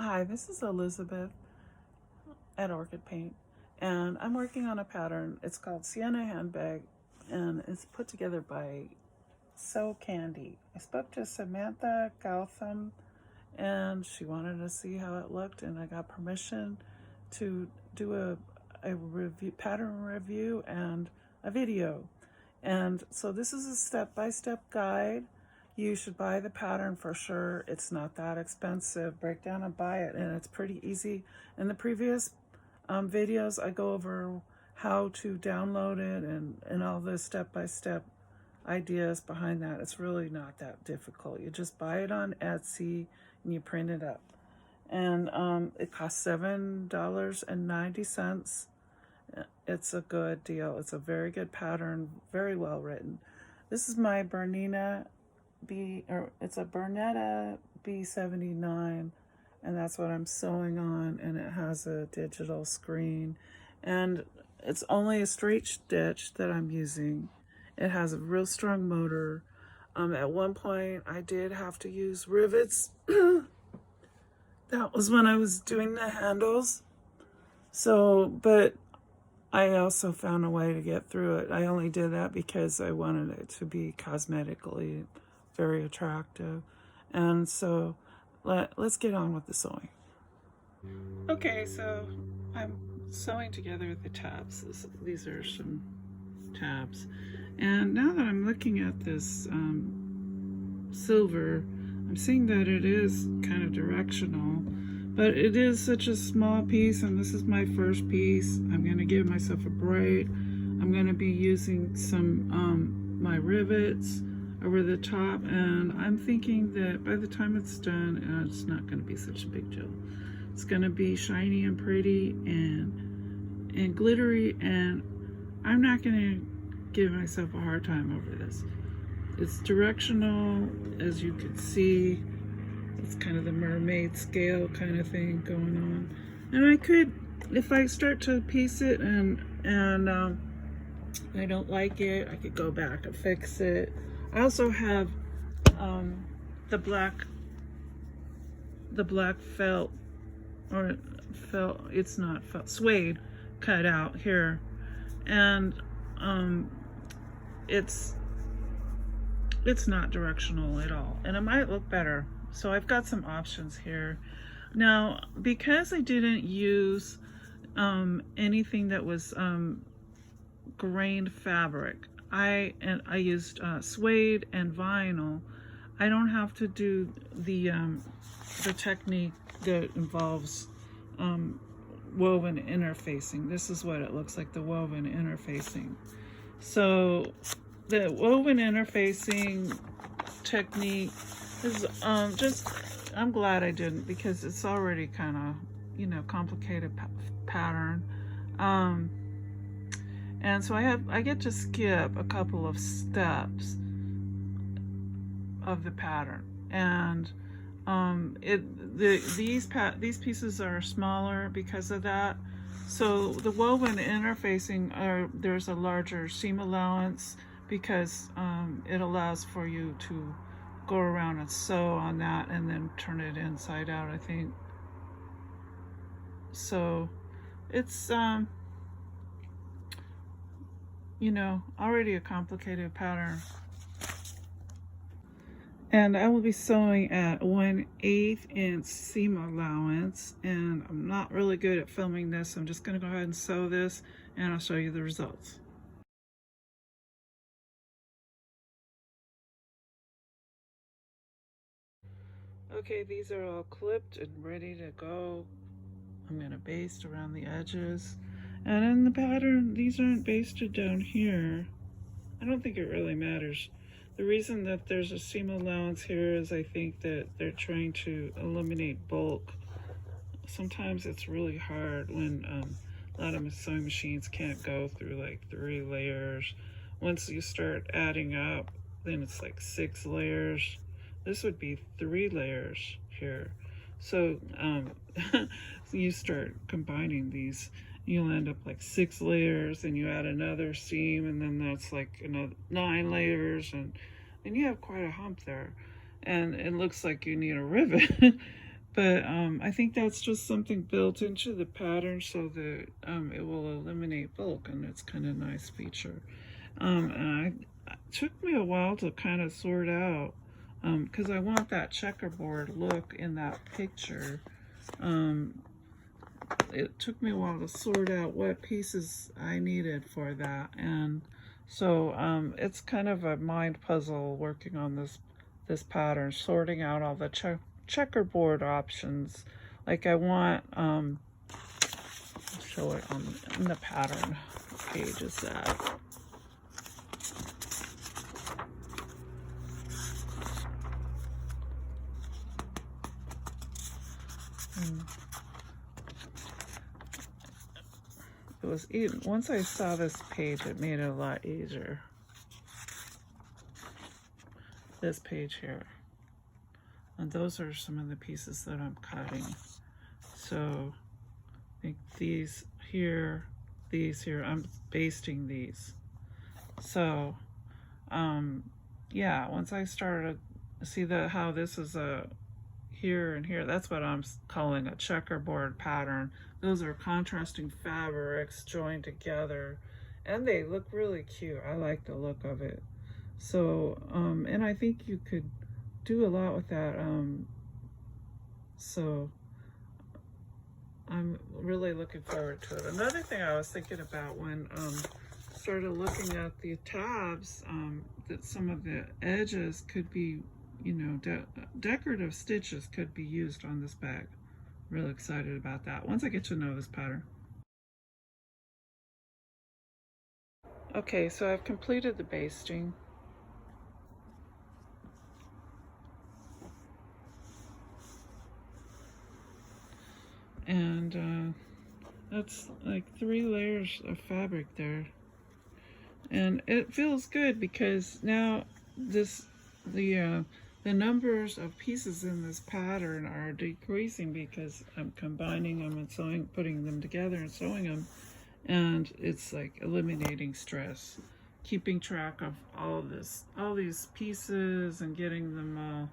Hi, this is Elizabeth at Orchid Paint, and I'm working on a pattern. It's called Siana Handbag, and it's put together by So Candy. I spoke to Samantha Gautham, and she wanted to see how it looked, and I got permission to do a review, pattern review and a video. And so this is a step-by-step guide. You should buy the pattern for sure. It's not that expensive. Break down and buy it, and it's pretty easy. In the previous videos, I go over how to download it and all the step-by-step ideas behind that. It's really not that difficult. You just buy it on Etsy and you print it up. And it costs $7.90. It's a good deal. It's a very good pattern, very well written. This is my Bernina B, or it's a Bernetta B79, and that's what I'm sewing on, and it has a digital screen, and it's only a straight stitch that I'm using. It has a real strong motor. At one point I did have to use rivets. That was when I was doing the handles. So, but I also found a way to get through it. I only did that because I wanted it to be cosmetically very attractive. And so let's get on with the sewing. Okay, so I'm sewing together the tabs. These are some tabs. And now that I'm looking at this silver, I'm seeing that it is kind of directional, but it is such a small piece, and this is my first piece. I'm going to give myself a break. I'm going to be using some my rivets over the top, and I'm thinking that by the time it's done, it's not going to be such a big deal. It's going to be shiny and pretty and glittery, and I'm not going to give myself a hard time over this. It's directional, as you can see. It's kind of the mermaid scale kind of thing going on. And I could, if I start to piece it and I don't like it, I could go back and fix it. I also have the black felt, or felt, it's not felt, suede cut out here, and it's not directional at all, and it might look better. So I've got some options here. Now, because I didn't use anything that was grained fabric, I used suede and vinyl. I don't have to do the technique that involves woven interfacing. This is what it looks like, the woven interfacing. So the woven interfacing technique is I'm glad I didn't, because it's already kind of, you know, complicated pattern. And so I get to skip a couple of steps of the pattern, and these pieces are smaller because of that. So the woven interfacing, there's a larger seam allowance because it allows for you to go around and sew on that and then turn it inside out, I think. So it's you know, already a complicated pattern. And I will be sewing at 1/8 inch seam allowance, and I'm not really good at filming this, so I'm just going to go ahead and sew this, and I'll show you the results. Okay, these are all clipped and ready to go. I'm going to baste around the edges, and in the pattern these aren't basted down here. I don't think it really matters. The reason that there's a seam allowance here is I think that they're trying to eliminate bulk. Sometimes it's really hard when a lot of sewing machines can't go through like 3 layers. Once you start adding up, then it's like 6 layers. This would be 3 layers here. So you start combining these, you'll end up like 6 layers, and you add another seam, and then that's like another 9 layers, and you have quite a hump there, and it looks like you need a rivet. But I think that's just something built into the pattern so that it will eliminate bulk, and it's kind of a nice feature. And it took me a while to kind of sort out because I want that checkerboard look in that picture. It took me a while to sort out what pieces I needed for that, and so it's kind of a mind puzzle working on this pattern, sorting out all the checkerboard options. Like I want I'll show it on in the pattern page is that. It was even once I saw this page, it made it a lot easier. This page here, and those are some of the pieces that I'm cutting. So I think these here, I'm basting these. So yeah, once I started see how this is a here and here, that's what I'm calling a checkerboard pattern. Those are contrasting fabrics joined together, and they look really cute. I like the look of it. So and I think you could do a lot with that. So I'm really looking forward to it. Another thing I was thinking about when started looking at the tabs, that some of the edges could be, you know, decorative stitches could be used on this bag. Really excited about that once I get to know this pattern. Okay, so I've completed the basting. And that's like 3 layers of fabric there. And it feels good because now the numbers of pieces in this pattern are decreasing because I'm combining them and putting them together and sewing them, and it's like eliminating stress, keeping track of all these pieces and getting them all,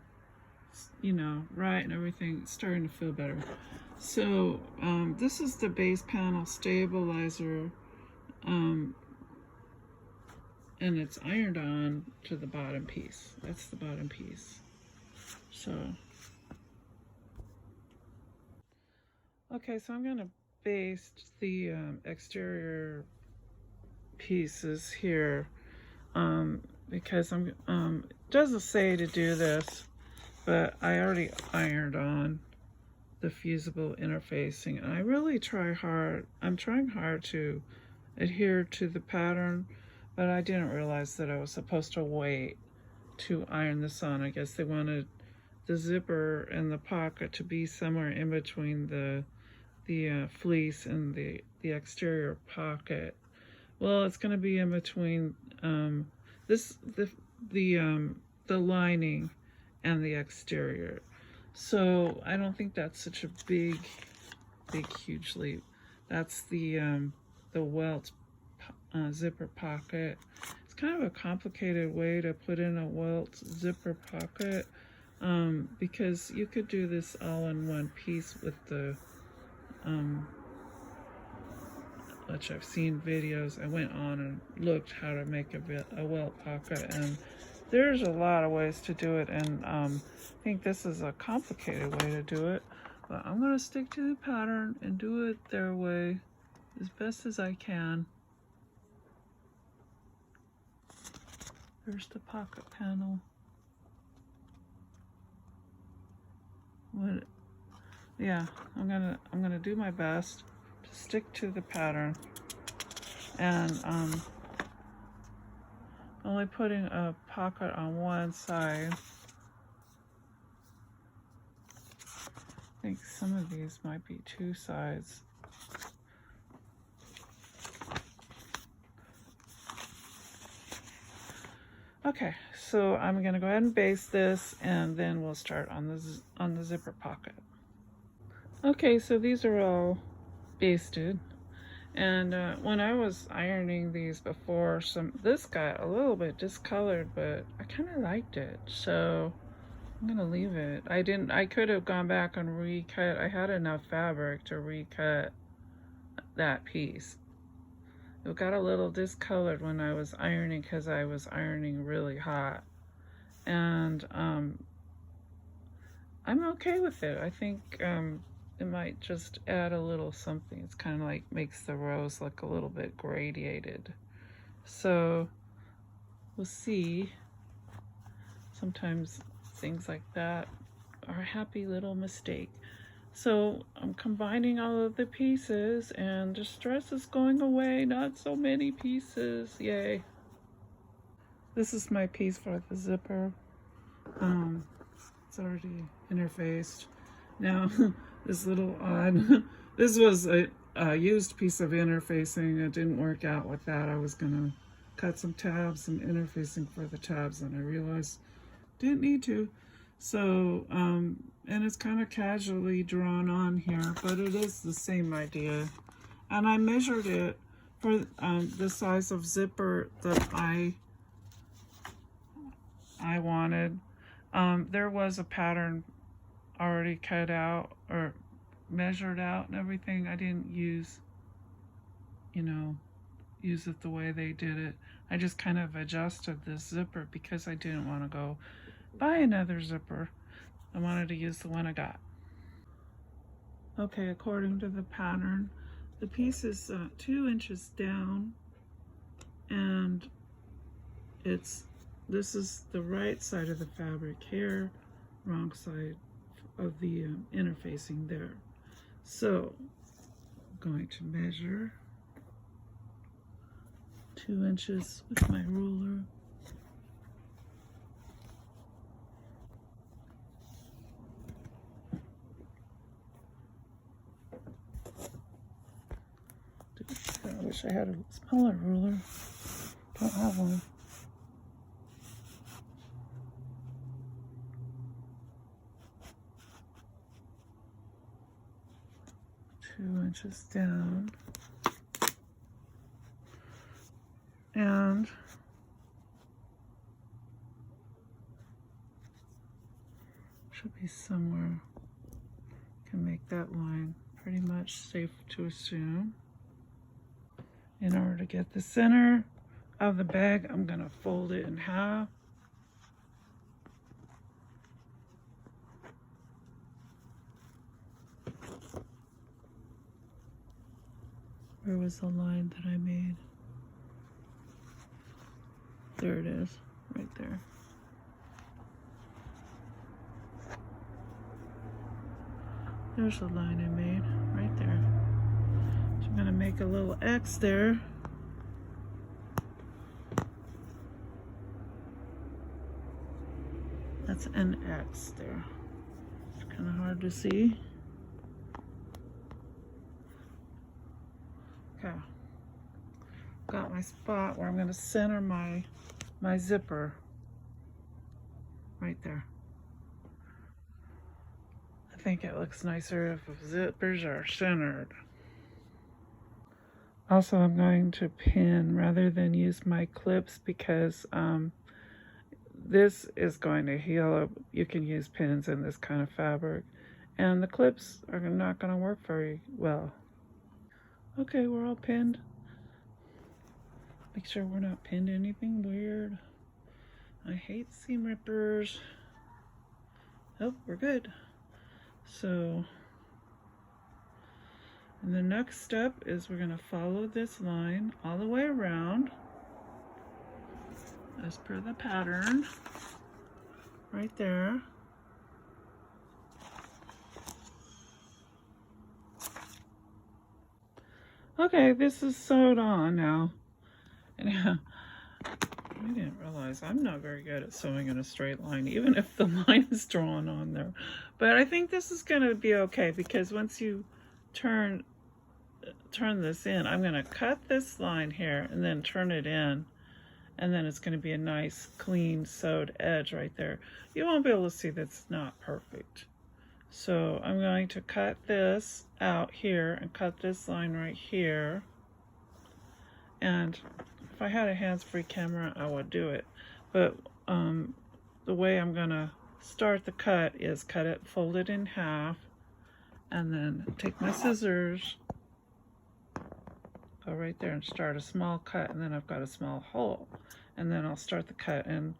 you know, right, and everything starting to feel better. So this is the base panel stabilizer. And it's ironed on to the bottom piece. That's the bottom piece. So, okay, so I'm going to baste the exterior pieces here because it doesn't say to do this, but I already ironed on the fusible interfacing, and I really I'm trying hard to adhere to the pattern, but I didn't realize that I was supposed to wait to iron this on. I guess they wanted the zipper and the pocket to be somewhere in between the fleece and the exterior pocket. Well, it's going to be in between the lining and the exterior. So I don't think that's such a big huge leap. That's the welt zipper pocket. It's kind of a complicated way to put in a welt zipper pocket because you could do this all in one piece with the which I've seen videos. I went on and looked how to make a welt pocket, and there's a lot of ways to do it, and I think this is a complicated way to do it, but I'm going to stick to the pattern and do it their way as best as I can. There's the pocket panel. Yeah, I'm gonna do my best to stick to the pattern, and only putting a pocket on one side. I think some of these might be 2 sides. Okay, so I'm gonna go ahead and baste this, and then we'll start on the zipper pocket. Okay, so these are all basted, and when I was ironing these before, this got a little bit discolored, but I kind of liked it. So I'm gonna leave it. I could have gone back and recut. I had enough fabric to recut that piece. It got a little discolored when I was ironing because I was ironing really hot. And I'm okay with it. I think it might just add a little something. It's kind of like makes the rose look a little bit gradiated. So we'll see. Sometimes things like that are a happy little mistake. So I'm combining all of the pieces and the stress is going away. Not so many pieces. Yay. This is my piece for the zipper. It's already interfaced. Now, this little odd, this was a used piece of interfacing. It didn't work out with that. I was gonna cut some tabs and interfacing for the tabs, and I realized didn't need to. So, and it's kind of casually drawn on here, but it is the same idea. And I measured it for the size of zipper that I wanted. There was a pattern already cut out or measured out and everything. I didn't use it the way they did it. I just kind of adjusted this zipper because I didn't want to go buy another zipper. I wanted to use the one I got. Okay, according to the pattern, the piece is 2 inches down, and this is the right side of the fabric here, wrong side of the interfacing there. So I'm going to measure 2 inches with my ruler. I wish I had a smaller ruler. Don't have one. Two inches down. And should be somewhere. Can make that line pretty much safe to assume. In order to get the center of the bag, I'm going to fold it in half. Where was the line that I made? There it is, right there. There's the line I made, right there. So I'm gonna make a little X there. That's an X there. It's kind of hard to see. Okay. Got my spot where I'm gonna center my zipper. Right there. I think it looks nicer if zippers are centered. Also, I'm going to pin rather than use my clips because this is going to heal up. You can use pins in this kind of fabric, and the clips are not going to work very well. Okay, we're all pinned. Make sure we're not pinned anything weird. I hate seam rippers. Oh, we're good. So, and the next step is we're going to follow this line all the way around as per the pattern right there. Okay, this is sewed on now. And I didn't realize I'm not very good at sewing in a straight line, even if the line is drawn on there. But I think this is going to be okay because once you turn this in, I'm going to cut this line here and then turn it in, and then it's going to be a nice clean sewed edge right there. You won't be able to see that's not perfect. So I'm going to cut this out here and cut this line right here. And if I had a hands-free camera, I would do it. But the way I'm going to start the cut is cut it, fold it in half, and then take my scissors, go right there and start a small cut, and then I've got a small hole, and then I'll start the cut, and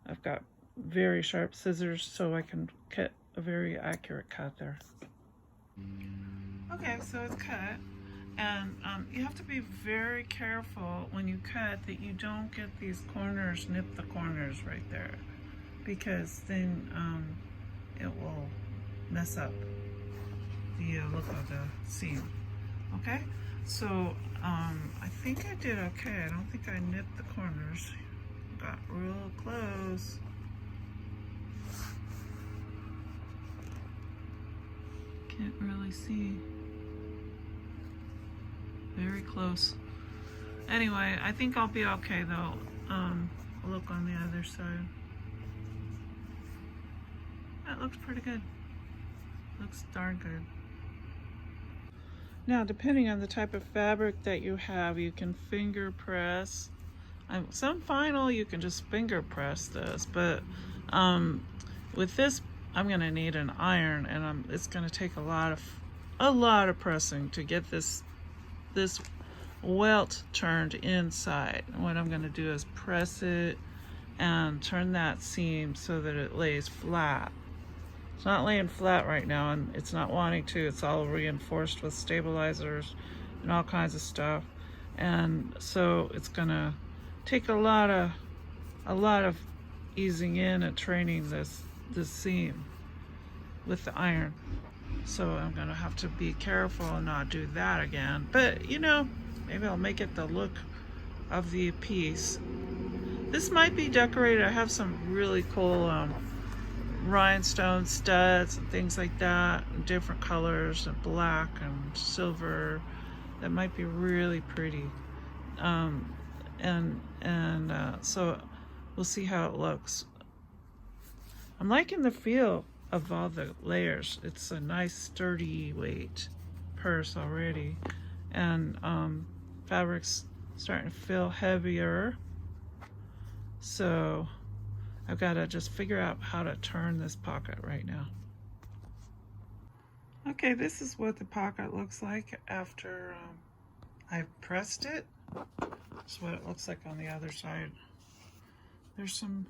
I've got very sharp scissors so I can cut a very accurate cut there. Okay, so it's cut, and you have to be very careful when you cut that you don't get these corners, nip the corners right there, because then it will mess up the look of the seam. Okay, so I think I did okay. I don't think I nipped the corners. Got real close. Can't really see. Very close. Anyway, I think I'll be okay though. I'll look on the other side. That looks pretty good. Looks darn good. Now, depending on the type of fabric that you have, you can finger press. Some vinyl, you can just finger press this, but with this, I'm gonna need an iron, and it's gonna take a lot of pressing to get this welt turned inside. And what I'm gonna do is press it and turn that seam so that it lays flat. It's not laying flat right now, and it's not wanting to. It's all reinforced with stabilizers and all kinds of stuff, and so it's gonna take a lot of easing in and training this seam with the iron. So I'm gonna have to be careful and not do that again. But you know, maybe I'll make it the look of the piece. This might be decorated. I have some really cool rhinestone studs and things like that, in different colors, and black and silver, that might be really pretty. So we'll see how it looks. I'm liking the feel of all the layers. It's a nice sturdy weight purse already, and fabric's starting to feel heavier, so I've got to just figure out how to turn this pocket right now. Okay, this is what the pocket looks like after I've pressed it. This is what it looks like on the other side. There's some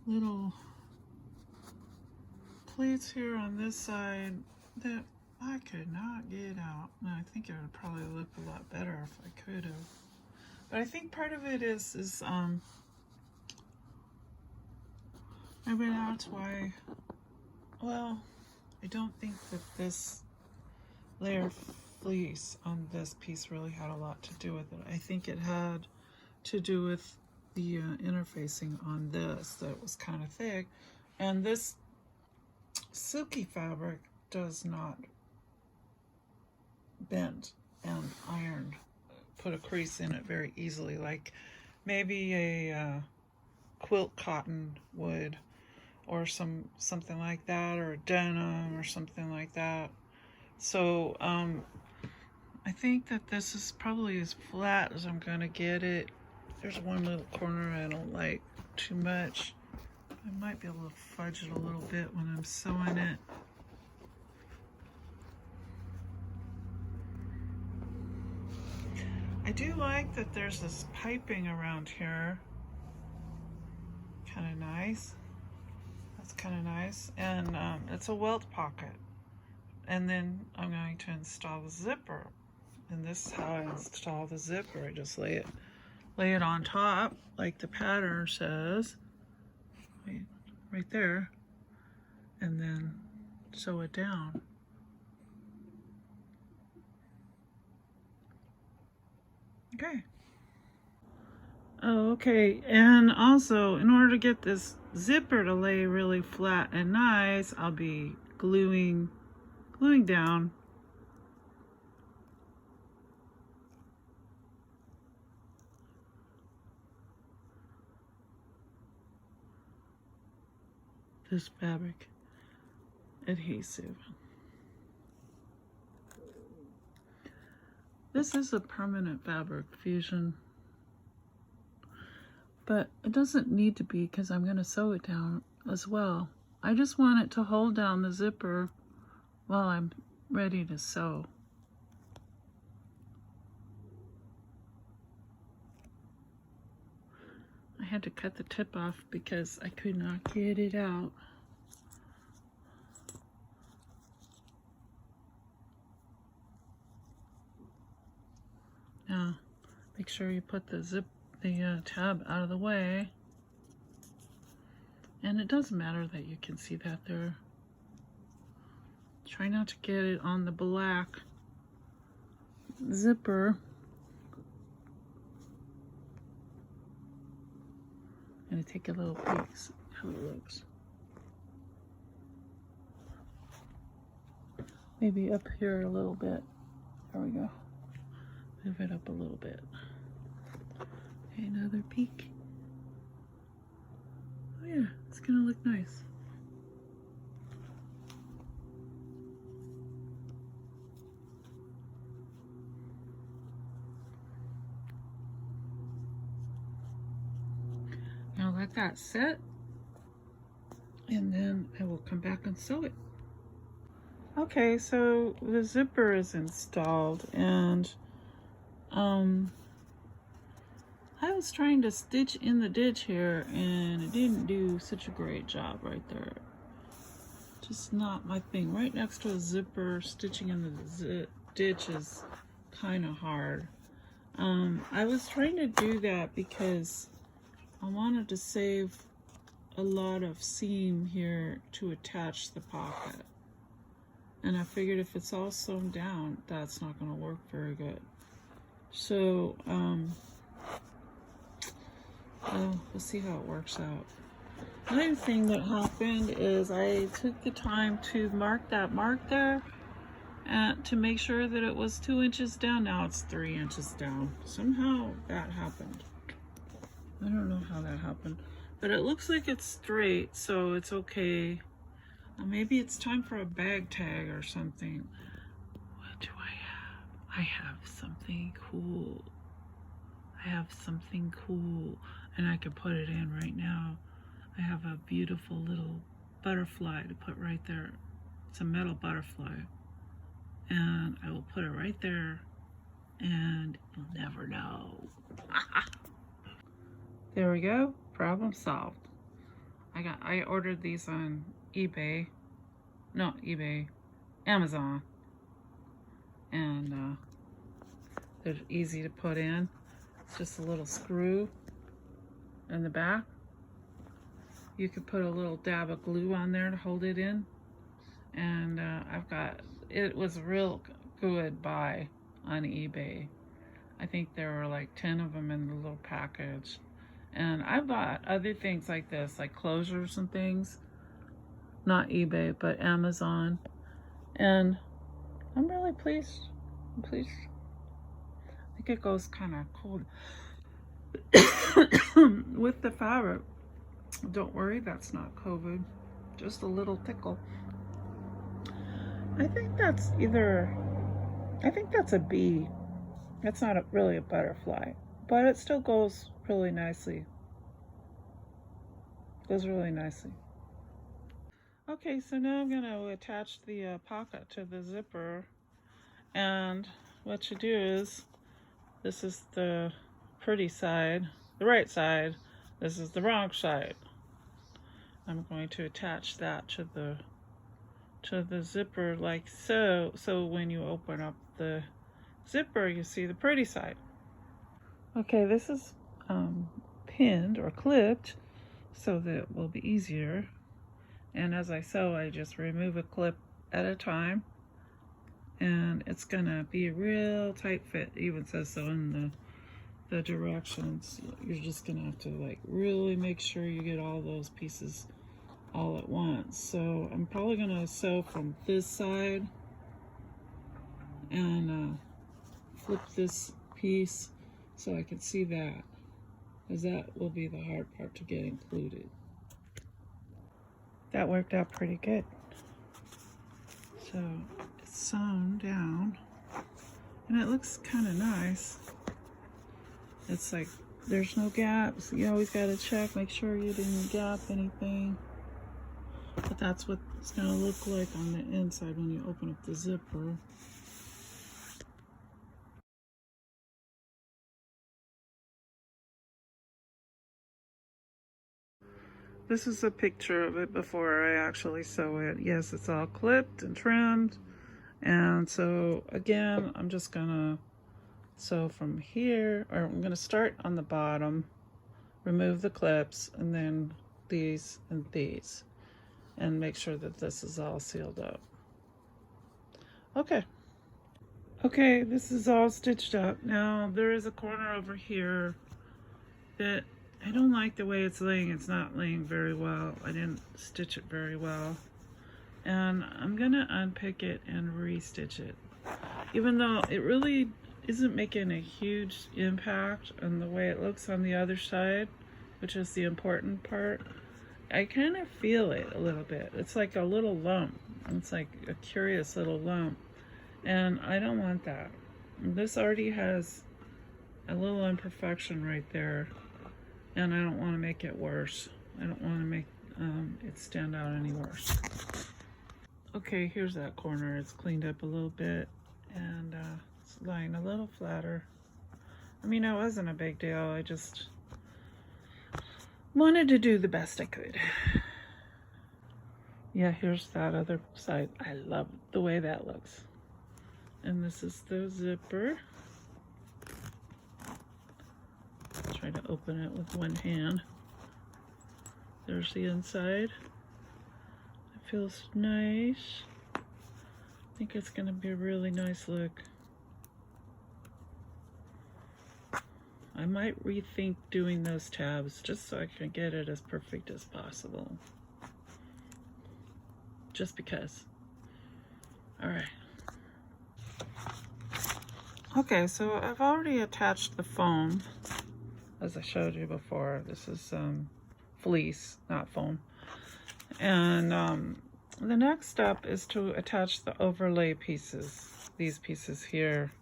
little pleats here on this side that I could not get out, and I think it would probably look a lot better if I could have. But I think part of it is maybe that's why, well, I don't think that this layer of fleece on this piece really had a lot to do with it. I think it had to do with the interfacing on this that was kind of thick, and this silky fabric does not bend and iron, put a crease in it very easily, like maybe a quilt cotton would, or something like that, or denim or something like that. So I think that this is probably as flat as I'm gonna get it. There's one little corner I don't like too much. I might be able to fudge it a little bit when I'm sewing it. I do like that there's this piping around here. Kind of nice. That's kind of nice. And it's a welt pocket. And then I'm going to install the zipper. And this is how I install the zipper. I just lay it on top, like the pattern says. Right there. And then sew it down. Okay. Oh, okay. And also, in order to get this zipper to lay really flat and nice, I'll be gluing down this fabric adhesive. This is a permanent fabric fusion, but it doesn't need to be because I'm going to sew it down as well. I just want it to hold down the zipper while I'm ready to sew. I had to cut the tip off because I could not get it out. Now, make sure you put the tab out of the way. And it doesn't matter that you can see that there. Try not to get it on the black zipper. I'm gonna take a little peek, see how it looks. Maybe up here a little bit. There we go. Move it up a little bit. Okay, another peek. Oh yeah, it's gonna look nice. Now let that set, and then I will come back and sew it. Okay, so the zipper is installed, and I was trying to stitch in the ditch here, and it didn't do such a great job right there. Just not my thing. Right next to a zipper, stitching in the ditch is kind of hard. I was trying to do that because I wanted to save a lot of seam here to attach the pocket. And I figured if it's all sewn down, that's not going to work very good. So, we'll see how it works out. Another thing that happened is I took the time to mark that mark there to make sure that it was 2 inches down. Now it's 3 inches down. Somehow that happened. I don't know how that happened, but it looks like it's straight, so it's okay. Maybe it's time for a bag tag or something. What do I have? I have something cool. I have something cool, and I can put it in right now. I have a beautiful little butterfly to put right there. It's a metal butterfly, and I will put it right there, and you'll never know. There we go, problem solved. I ordered these on Amazon, and they're easy to put in. It's just a little screw in the back. You could put a little dab of glue on there to hold it in, and it was a real good buy on eBay. I think there were like 10 of them in the little package. And I bought other things like this, like closures and things. Not eBay, but Amazon. And I'm really pleased. I'm pleased. I think it goes kind of cool with the fabric. Don't worry, that's not COVID. Just a little tickle. I think that's a bee. It's not really a butterfly, but it still goes really nicely. Goes really nicely. Okay, so now I'm going to attach the pocket to the zipper, and what you do is, this is the pretty side, the right side, this is the wrong side. I'm going to attach that to the zipper like so, so when you open up the zipper you see the pretty side. Okay, this is pinned or clipped so that it will be easier. And as I sew, I just remove a clip at a time. And it's gonna be a real tight fit. It even says so in the directions. You're just gonna have to like really make sure you get all those pieces all at once. So I'm probably gonna sew from this side and flip this piece so I can see that, because that will be the hard part to get included. That worked out pretty good. So it's sewn down and it looks kind of nice. It's like there's no gaps. You always got to check, make sure you didn't gap anything. But that's what it's going to look like on the inside when you open up the zipper. This is a picture of it before I actually sew it. Yes, it's all clipped and trimmed. And so again, I'm just gonna sew from here, or I'm gonna start on the bottom, remove the clips, and then these and these, and make sure that this is all sealed up. Okay. Okay, this is all stitched up. Now there is a corner over here that I don't like the way it's laying. It's not laying very well. I didn't stitch it very well. And I'm gonna unpick it and restitch it. Even though it really isn't making a huge impact on the way it looks on the other side, which is the important part, I kind of feel it a little bit. It's like a little lump. It's like a curious little lump. And I don't want that. This already has a little imperfection right there. And I don't want to make it worse. I don't want to make it stand out any worse. Okay, here's that corner. It's cleaned up a little bit, and it's lying a little flatter. I mean, it wasn't a big deal. I just wanted to do the best I could. Yeah, here's that other side. I love the way that looks. And this is the zipper. Try to open it with one hand. There's the inside. It feels nice. I think it's going to be a really nice look. I might rethink doing those tabs just so I can get it as perfect as possible. Just because. Alright. Okay, so I've already attached the foam, as I showed you before. This is fleece, not foam. And the next step is to attach the overlay pieces, these pieces here.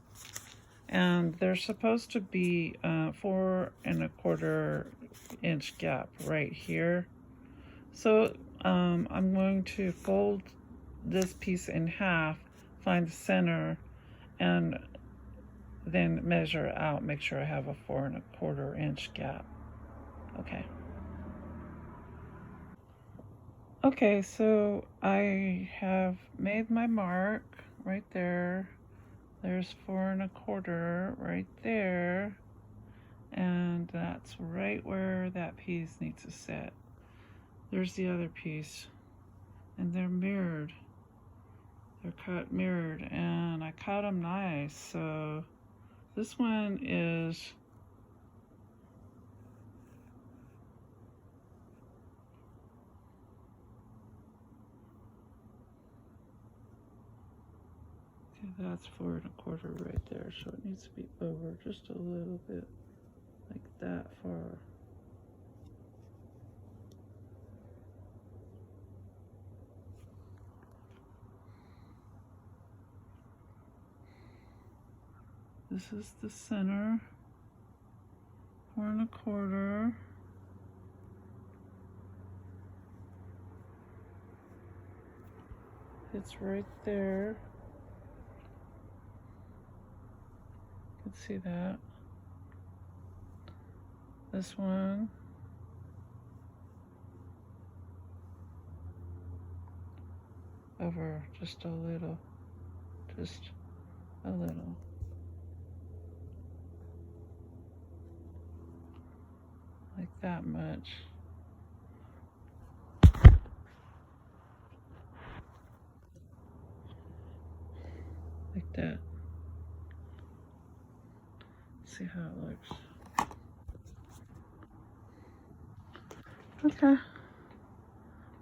And they're supposed to be 4 1/4 inch gap right here. So I'm going to fold this piece in half, find the center, and then measure out, make sure I have a 4 1/4 inch gap. Okay. Okay, so I have made my mark right there. There's 4 1/4 right there. And that's right where that piece needs to sit. There's the other piece. And they're mirrored. They're cut mirrored, and I cut them nice. So this one is that's 4 1/4 right there, so it needs to be over just a little bit, like that far. This is the center, 4 1/4. It's right there. You can see that. This one. Over just a little. Just a little. Like that much. Like that. See how it looks. Okay.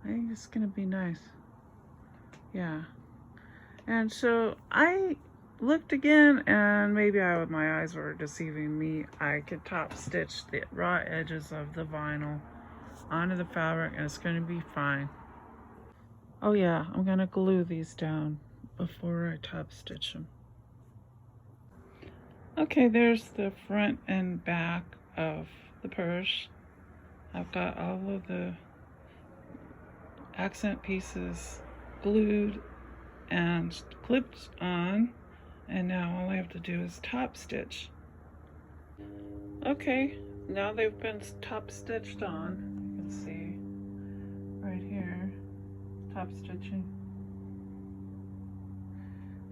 I think it's gonna be nice. Yeah. And so I looked again, and maybe my eyes were deceiving me. I could top stitch the raw edges of the vinyl onto the fabric, and it's gonna be fine. Oh yeah, I'm gonna glue these down before I top stitch them. Okay, there's the front and back of the purse. I've got all of the accent pieces glued and clipped on, and now all I have to do is top stitch. Okay, now they've been top stitched on. You can see right here, top stitching.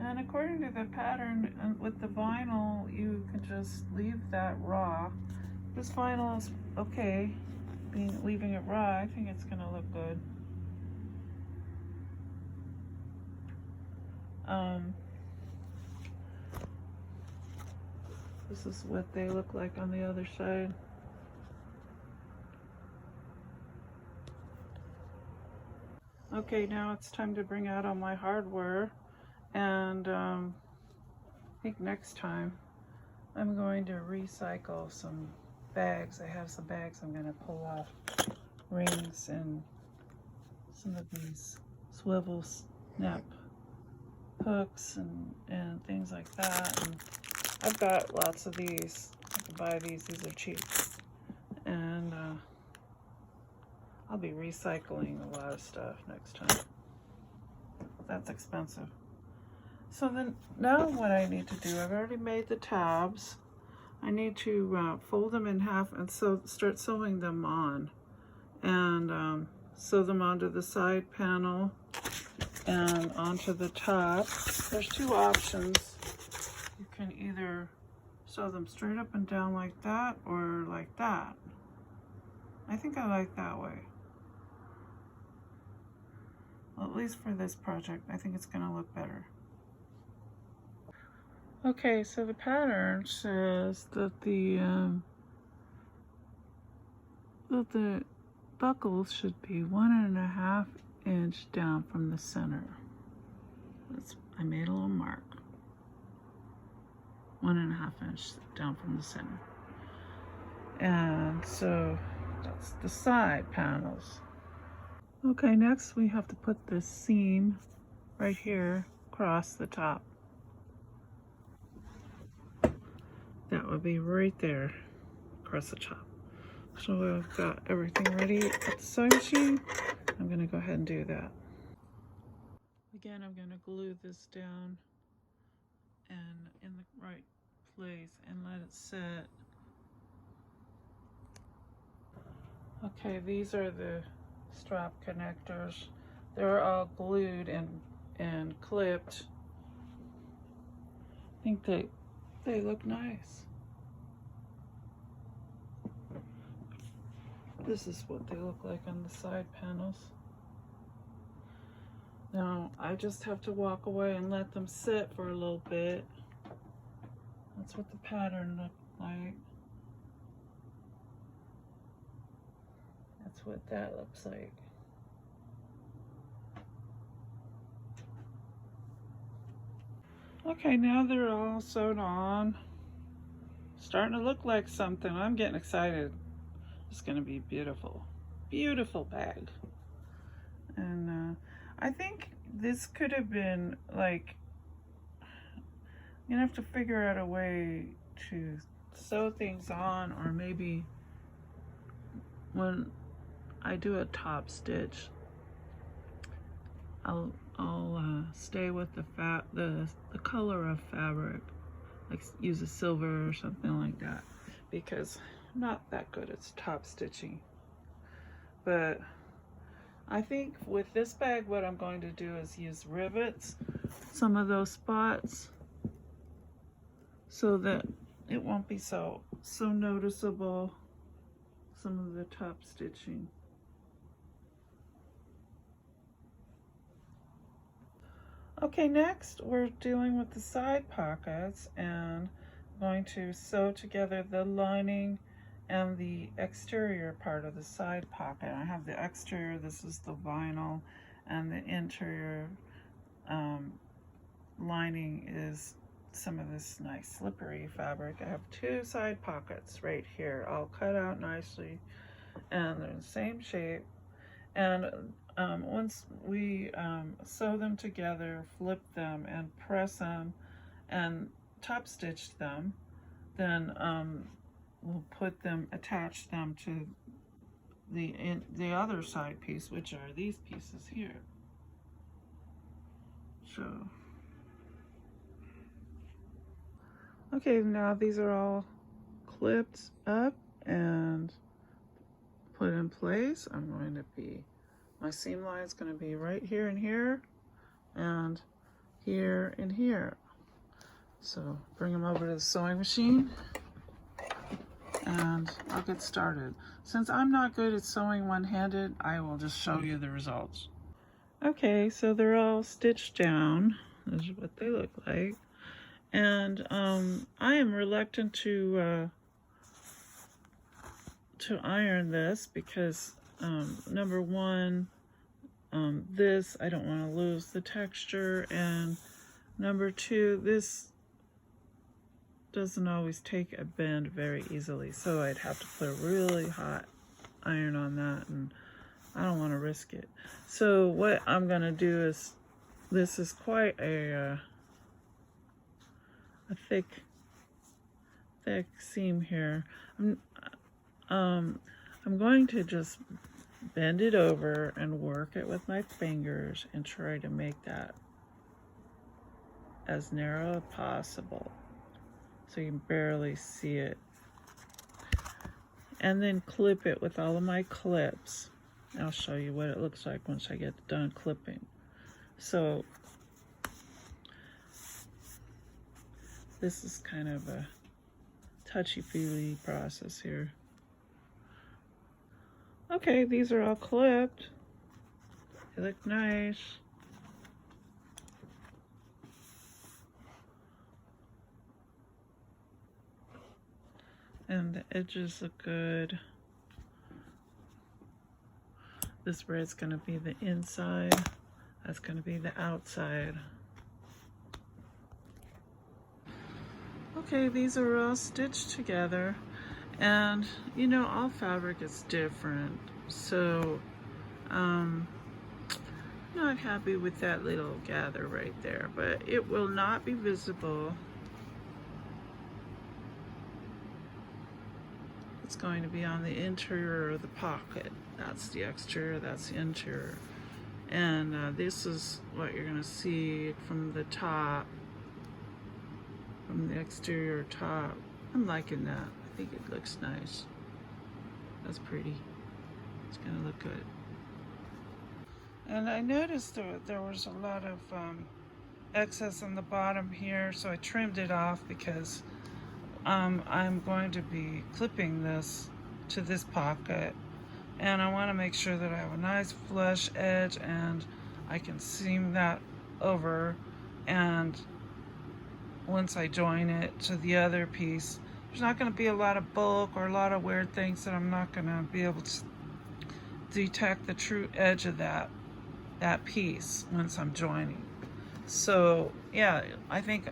And according to the pattern with the vinyl, you can just leave that raw. This vinyl is okay, leaving it raw. I think it's gonna look good. This is what they look like on the other side. Okay, now it's time to bring out all my hardware, and I think next time I'm going to recycle some bags. I have some bags I'm going to pull off rings and some of these swivel snap hooks and things like that. And I've got lots of these. I can buy these are cheap. And I'll be recycling a lot of stuff next time. That's expensive. So then now what I need to do, I've already made the tabs. I need to fold them in half and start sewing them on. And sew them onto the side panel and onto the top. There's two options. You can either sew them straight up and down like that or like that. I think I like that way. Well, at least for this project, I think it's gonna look better. Okay, so the pattern says that the buckles should be 1.5 inch down from the center. I made a little mark. 1.5 inch down from the center. And so that's the side panels. Okay, next we have to put this seam right here across the top. That would be right there across the top. So I've got everything ready at the sewing machine. I'm gonna go ahead and do that. Again, I'm gonna glue this down and in the right place and let it set. Okay, these are the strap connectors. They're all glued and clipped. I think they look nice. This is what they look like on the side panels. Now, I just have to walk away and let them sit for a little bit. That's what the pattern looked like. That's what that looks like. Okay, now they're all sewed on. Starting to look like something. I'm getting excited. It's gonna be beautiful. Beautiful bag. And I think this could have been like, I'm gonna have to figure out a way to sew things on, or maybe when I do a top stitch, I'll stay with the color of fabric, like use a silver or something like that, because I'm not that good at top stitching. But I think with this bag, what I'm going to do is use rivets, some of those spots, so that it won't be so noticeable, some of the top stitching. Okay, next we're dealing with the side pockets, and I'm going to sew together the lining and the exterior part of the side pocket. I have the exterior, this is the vinyl, and the interior lining is some of this nice slippery fabric. I have two side pockets right here, all cut out nicely, and they're the same shape. And once we sew them together, flip them and press them and top stitch them, then we'll attach them to the other side piece, which are these pieces here. So, okay, now these are all clipped up and put in place. I'm going to be, my seam line is going to be right here and here, and here and here. So bring them over to the sewing machine and I'll get started. Since I'm not good at sewing one-handed, I will just show you the results. Okay, so they're all stitched down. This is what they look like. And I am reluctant to iron this because number one, this, I don't want to lose the texture, and number two, this doesn't always take a bend very easily, so I'd have to put a really hot iron on that, and I don't want to risk it. So what I'm going to do is, this is quite a thick seam here. I'm going to just bend it over and work it with my fingers and try to make that as narrow as possible so you can barely see it. And then clip it with all of my clips. I'll show you what it looks like once I get done clipping. So this is kind of a touchy-feely process here. Okay, these are all clipped. They look nice. And the edges look good. This red's gonna be the inside. That's gonna be the outside. Okay, these are all stitched together. And you know, all fabric is different. So, not happy with that little gather right there, but it will not be visible. It's going to be on the interior of the pocket. That's the exterior, that's the interior. And this is what you're gonna see from the top, from the exterior top. I'm liking that. I think it looks nice. That's pretty. It's gonna look good. And I noticed there was a lot of excess on the bottom here, so I trimmed it off because I'm going to be clipping this to this pocket, and I want to make sure that I have a nice flush edge and I can seam that over, and once I join it to the other piece, there's not going to be a lot of bulk or a lot of weird things that I'm not going to be able to detect the true edge of that piece once I'm joining. So yeah, I think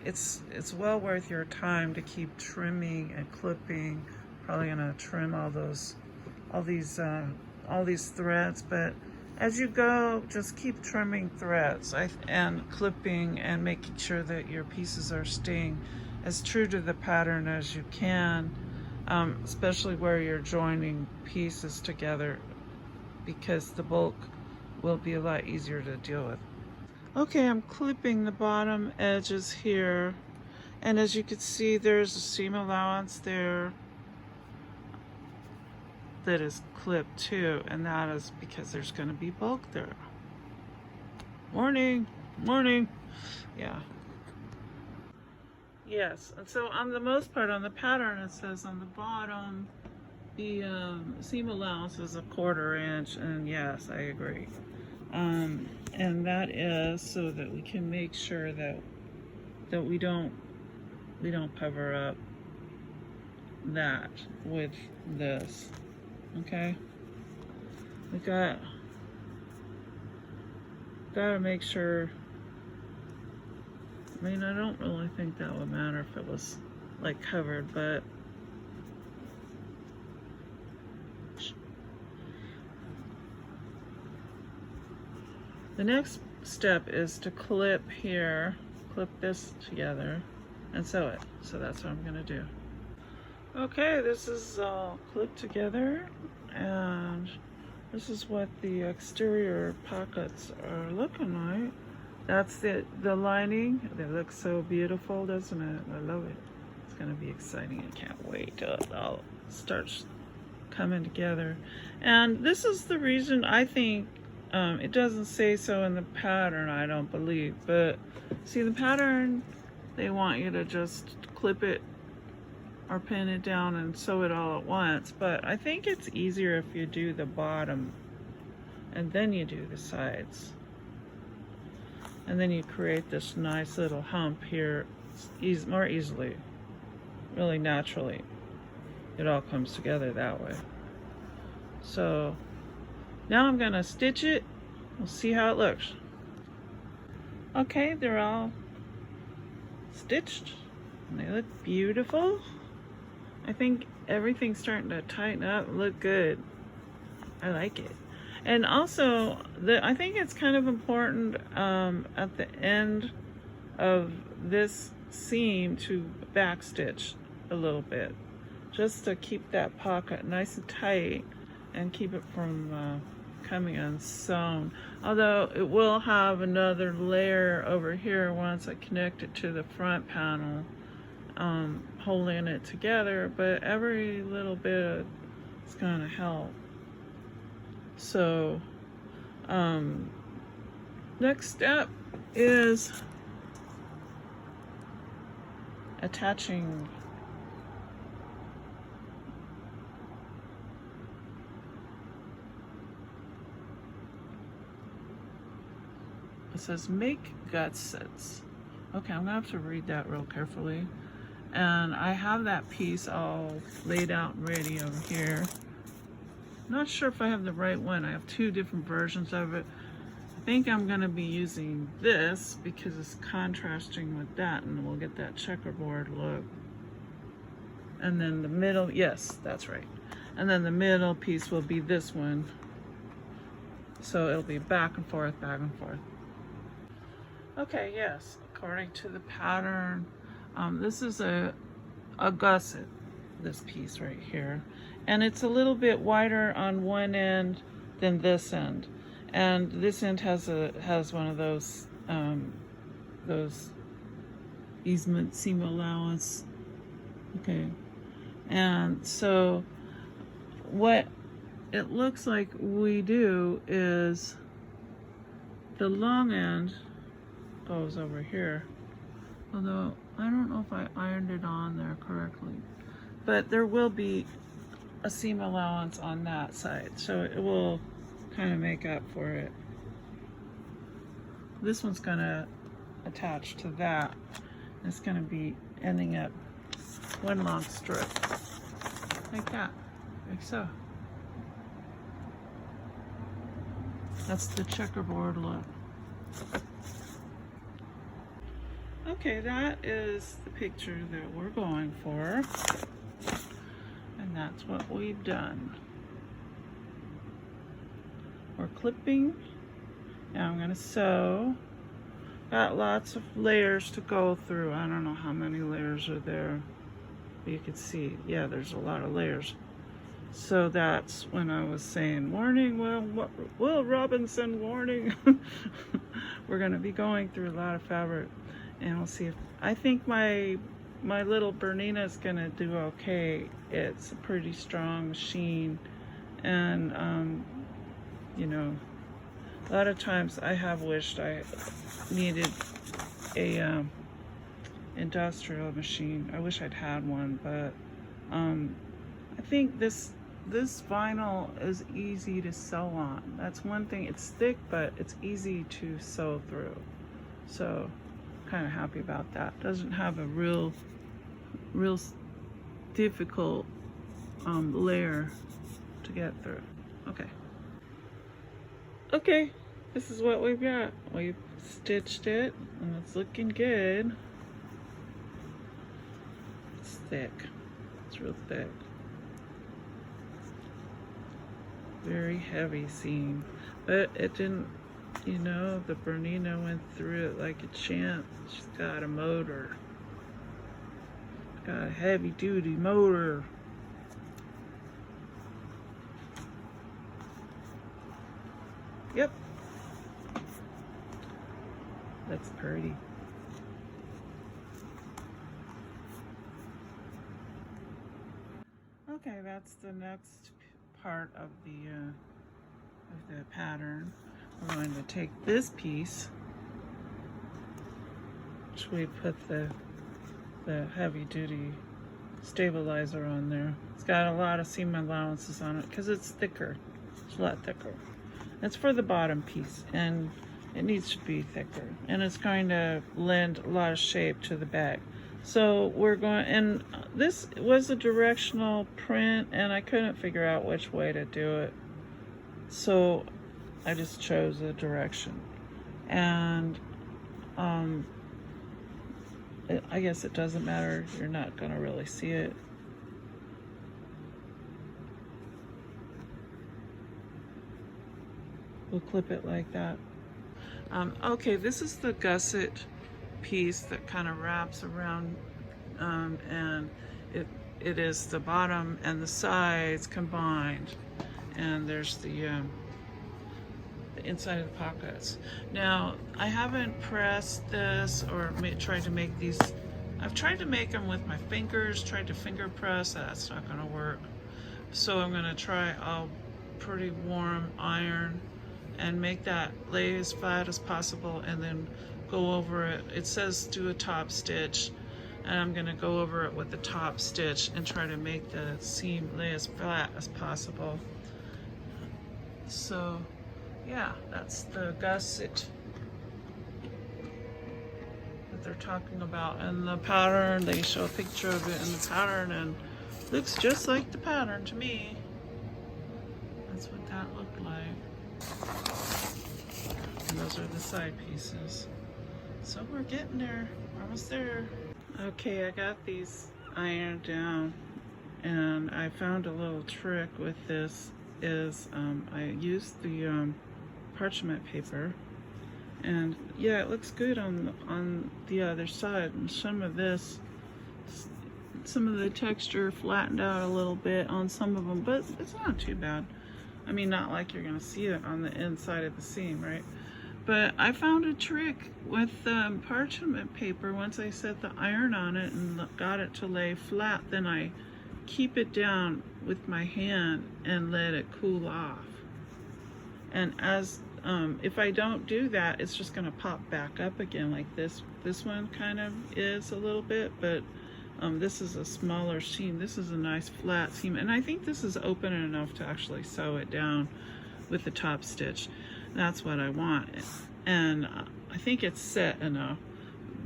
it's well worth your time to keep trimming and clipping. Probably gonna trim all these threads, but as you go, just keep trimming threads and clipping and making sure that your pieces are staying as true to the pattern as you can, especially where you're joining pieces together, because the bulk will be a lot easier to deal with. Okay, I'm clipping the bottom edges here, and as you can see, there's a seam allowance there that is clipped too, and that is because there's going to be bulk there. Morning, morning. Yeah. Yes, and so on the most part on the pattern, it says on the bottom the seam allowance is 1/4 inch, and yes, I agree. And that is so that we can make sure that we don't cover up that with this. Okay, we gotta make sure. I mean, I don't really think that would matter if it was like covered, but the next step is to clip here, clip this together and sew it. So that's what I'm gonna do. Okay, this is all clipped together, And this is what the exterior pockets are looking like. That's the lining. It looks so beautiful, doesn't it? I love it. It's gonna be exciting. I can't wait till it all starts coming together. And this is the reason I think it doesn't say so in the pattern, I don't believe, but see the pattern, they want you to just clip it or pin it down and sew it all at once, but I think it's easier if you do the bottom and then you do the sides, and then you create this nice little hump here more easily, really naturally. It all comes together that way. So now I'm gonna stitch it. We'll see how it looks. Okay, they're all stitched and they look beautiful. I think everything's starting to tighten up and look good. I like it. And also, I think it's kind of important at the end of this seam to backstitch a little bit, just to keep that pocket nice and tight and keep it from coming unsewn. Although it will have another layer over here once I connect it to the front panel, holding it together, but every little bit is going to help. So next step is attaching it says make gussets. Okay, I'm gonna have to read that real carefully. And I have that piece all laid out and ready over here. Not sure if I have the right one. I have two different versions of it. I think I'm gonna be using this because it's contrasting with that, and we'll get that checkerboard look. And then the middle, yes, that's right. And then the middle piece will be this one. So it'll be back and forth, back and forth. Okay, yes, according to the pattern, this is a gusset, this piece right here. And it's a little bit wider on one end than this end. And this end has one of those easement seam allowance. Okay. And so what it looks like we do is the long end goes over here. Although I don't know if I ironed it on there correctly. But there will be a seam allowance on that side, so it will kind of make up for it. This one's gonna attach to that. It's gonna be ending up one long strip, like that, like so. That's the checkerboard look. Okay, that is the picture that we're going for. And that's what we've done. We're clipping. Now I'm gonna sew. Got lots of layers to go through. I don't know how many layers are there. But you can see, yeah, there's a lot of layers. So that's when I was saying, warning, Will Robinson, warning. We're gonna be going through a lot of fabric. And we'll see if, I think my little Bernina is gonna do okay. It's a pretty strong machine, and you know, a lot of times I have wished I needed a industrial machine. I wish I'd had one, but I think this vinyl is easy to sew on. That's one thing. It's thick, but it's easy to sew through. So kind of happy about that. Doesn't have a real difficult layer to get through. Okay, this is what we've got. We've stitched it and it's looking good. It's thick. It's real thick. Very heavy seam, but it didn't, you know, the Bernina went through it like a champ. She's got a motor. Got a heavy duty motor. Looks pretty. Okay, that's the next part of the pattern. We're going to take this piece, which we put the heavy duty stabilizer on there. It's got a lot of seam allowances on it because it's thicker. It's a lot thicker. It's for the bottom piece, and it needs to be thicker, and it's going to lend a lot of shape to the bag. So we're going, and this was a directional print, and I couldn't figure out which way to do it, so I just chose a direction. And I guess it doesn't matter, you're not going to really see it. We'll clip it like that. Okay, this is the gusset piece that kind of wraps around, and it is the bottom and the sides combined, and there's the inside of the pockets. Now, I haven't pressed this or tried to make these. I've tried to make them with my fingers, tried to finger press. That's not going to work. So I'm going to try a pretty warm iron and make that lay as flat as possible, and then go over it. It says do a top stitch, and I'm going to go over it with the top stitch and try to make the seam lay as flat as possible. So yeah, that's the gusset that they're talking about. And the pattern, they show a picture of it in the pattern, and looks just like the pattern to me. That's what that looked like. And those are the side pieces. So we're getting there, we're almost there. Okay, I got these ironed down, and I found a little trick with this is I used the parchment paper, and yeah, it looks good on the other side, and some of the texture flattened out a little bit on some of them, but it's not too bad. I mean, not like you're gonna see it on the inside of the seam, right? But I found a trick with parchment paper. Once I set the iron on it and got it to lay flat, then I keep it down with my hand and let it cool off. And as if I don't do that, it's just gonna pop back up again like this. This one kind of is a little bit, but this is a smaller seam. This is a nice flat seam, and I think this is open enough to actually sew it down with the top stitch. That's what I want, and I think it's set enough.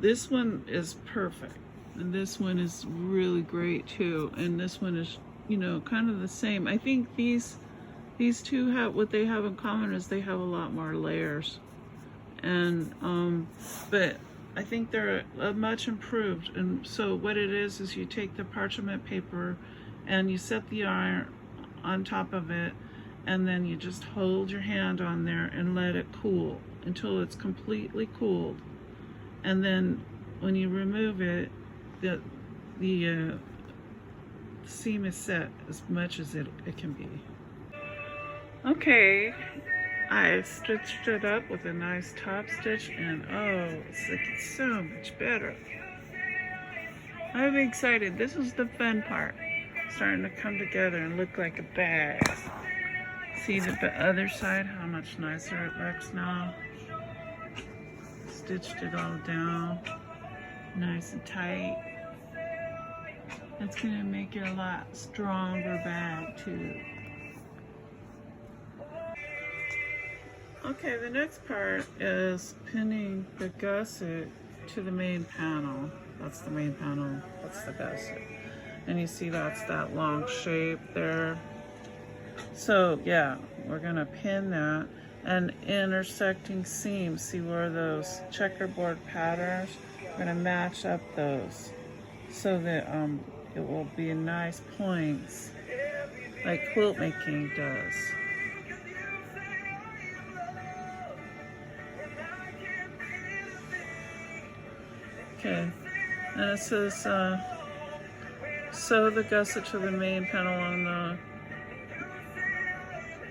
This one is perfect, and this one is really great too, and this one is, you know, kind of the same. I think these two have, what they have in common is they have a lot more layers, and but I think they're much improved. And so what it is you take the parchment paper and you set the iron on top of it, and then you just hold your hand on there and let it cool until it's completely cooled. And then when you remove it, the seam is set as much as it can be. Okay, I stitched it up with a nice top stitch, and oh, it's looking so much better. I'm excited. This is the fun part. Starting to come together and look like a bag. See the other side, how much nicer it looks now. Stitched it all down, nice and tight. That's gonna make it a lot stronger bag too. Okay, the next part is pinning the gusset to the main panel. That's the main panel, that's the gusset. And you see that's that long shape there. So yeah, we're gonna pin that, and intersecting seams, see where those checkerboard patterns, we're gonna match up those so that it will be nice points like quilt making does. Okay, and it says sew the gusset to the main panel on the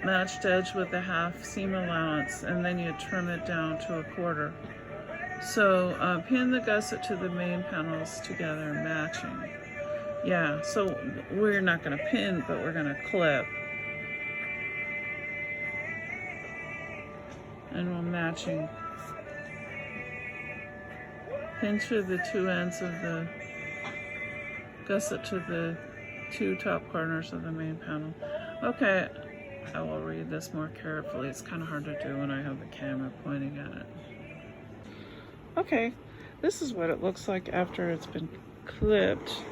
matched edge with a half seam allowance, and then you trim it down to a quarter. So pin the gusset to the main panels together, matching. Yeah, so we're not going to pin, but we're going to clip. And we're matching. Pin to the two ends of the gusset to the two top corners of the main panel. Okay, I will read this more carefully. It's kind of hard to do when I have the camera pointing at it. Okay, this is what it looks like after it's been clipped.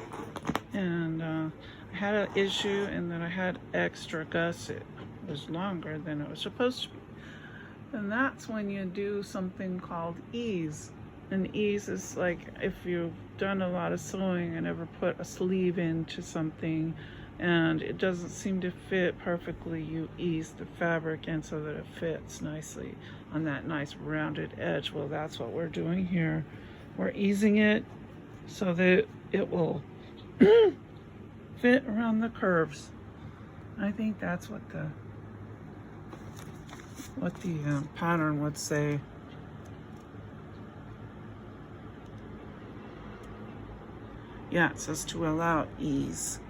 And I had an issue in that I had extra gusset. It was longer than it was supposed to be. And that's when you do something called ease. And ease is like if you've done a lot of sewing and ever put a sleeve into something and it doesn't seem to fit perfectly, you ease the fabric in so that it fits nicely on that nice rounded edge. Well, that's what we're doing here. We're easing it so that it will fit around the curves. I think that's what the pattern would say. Yeah, it says to allow ease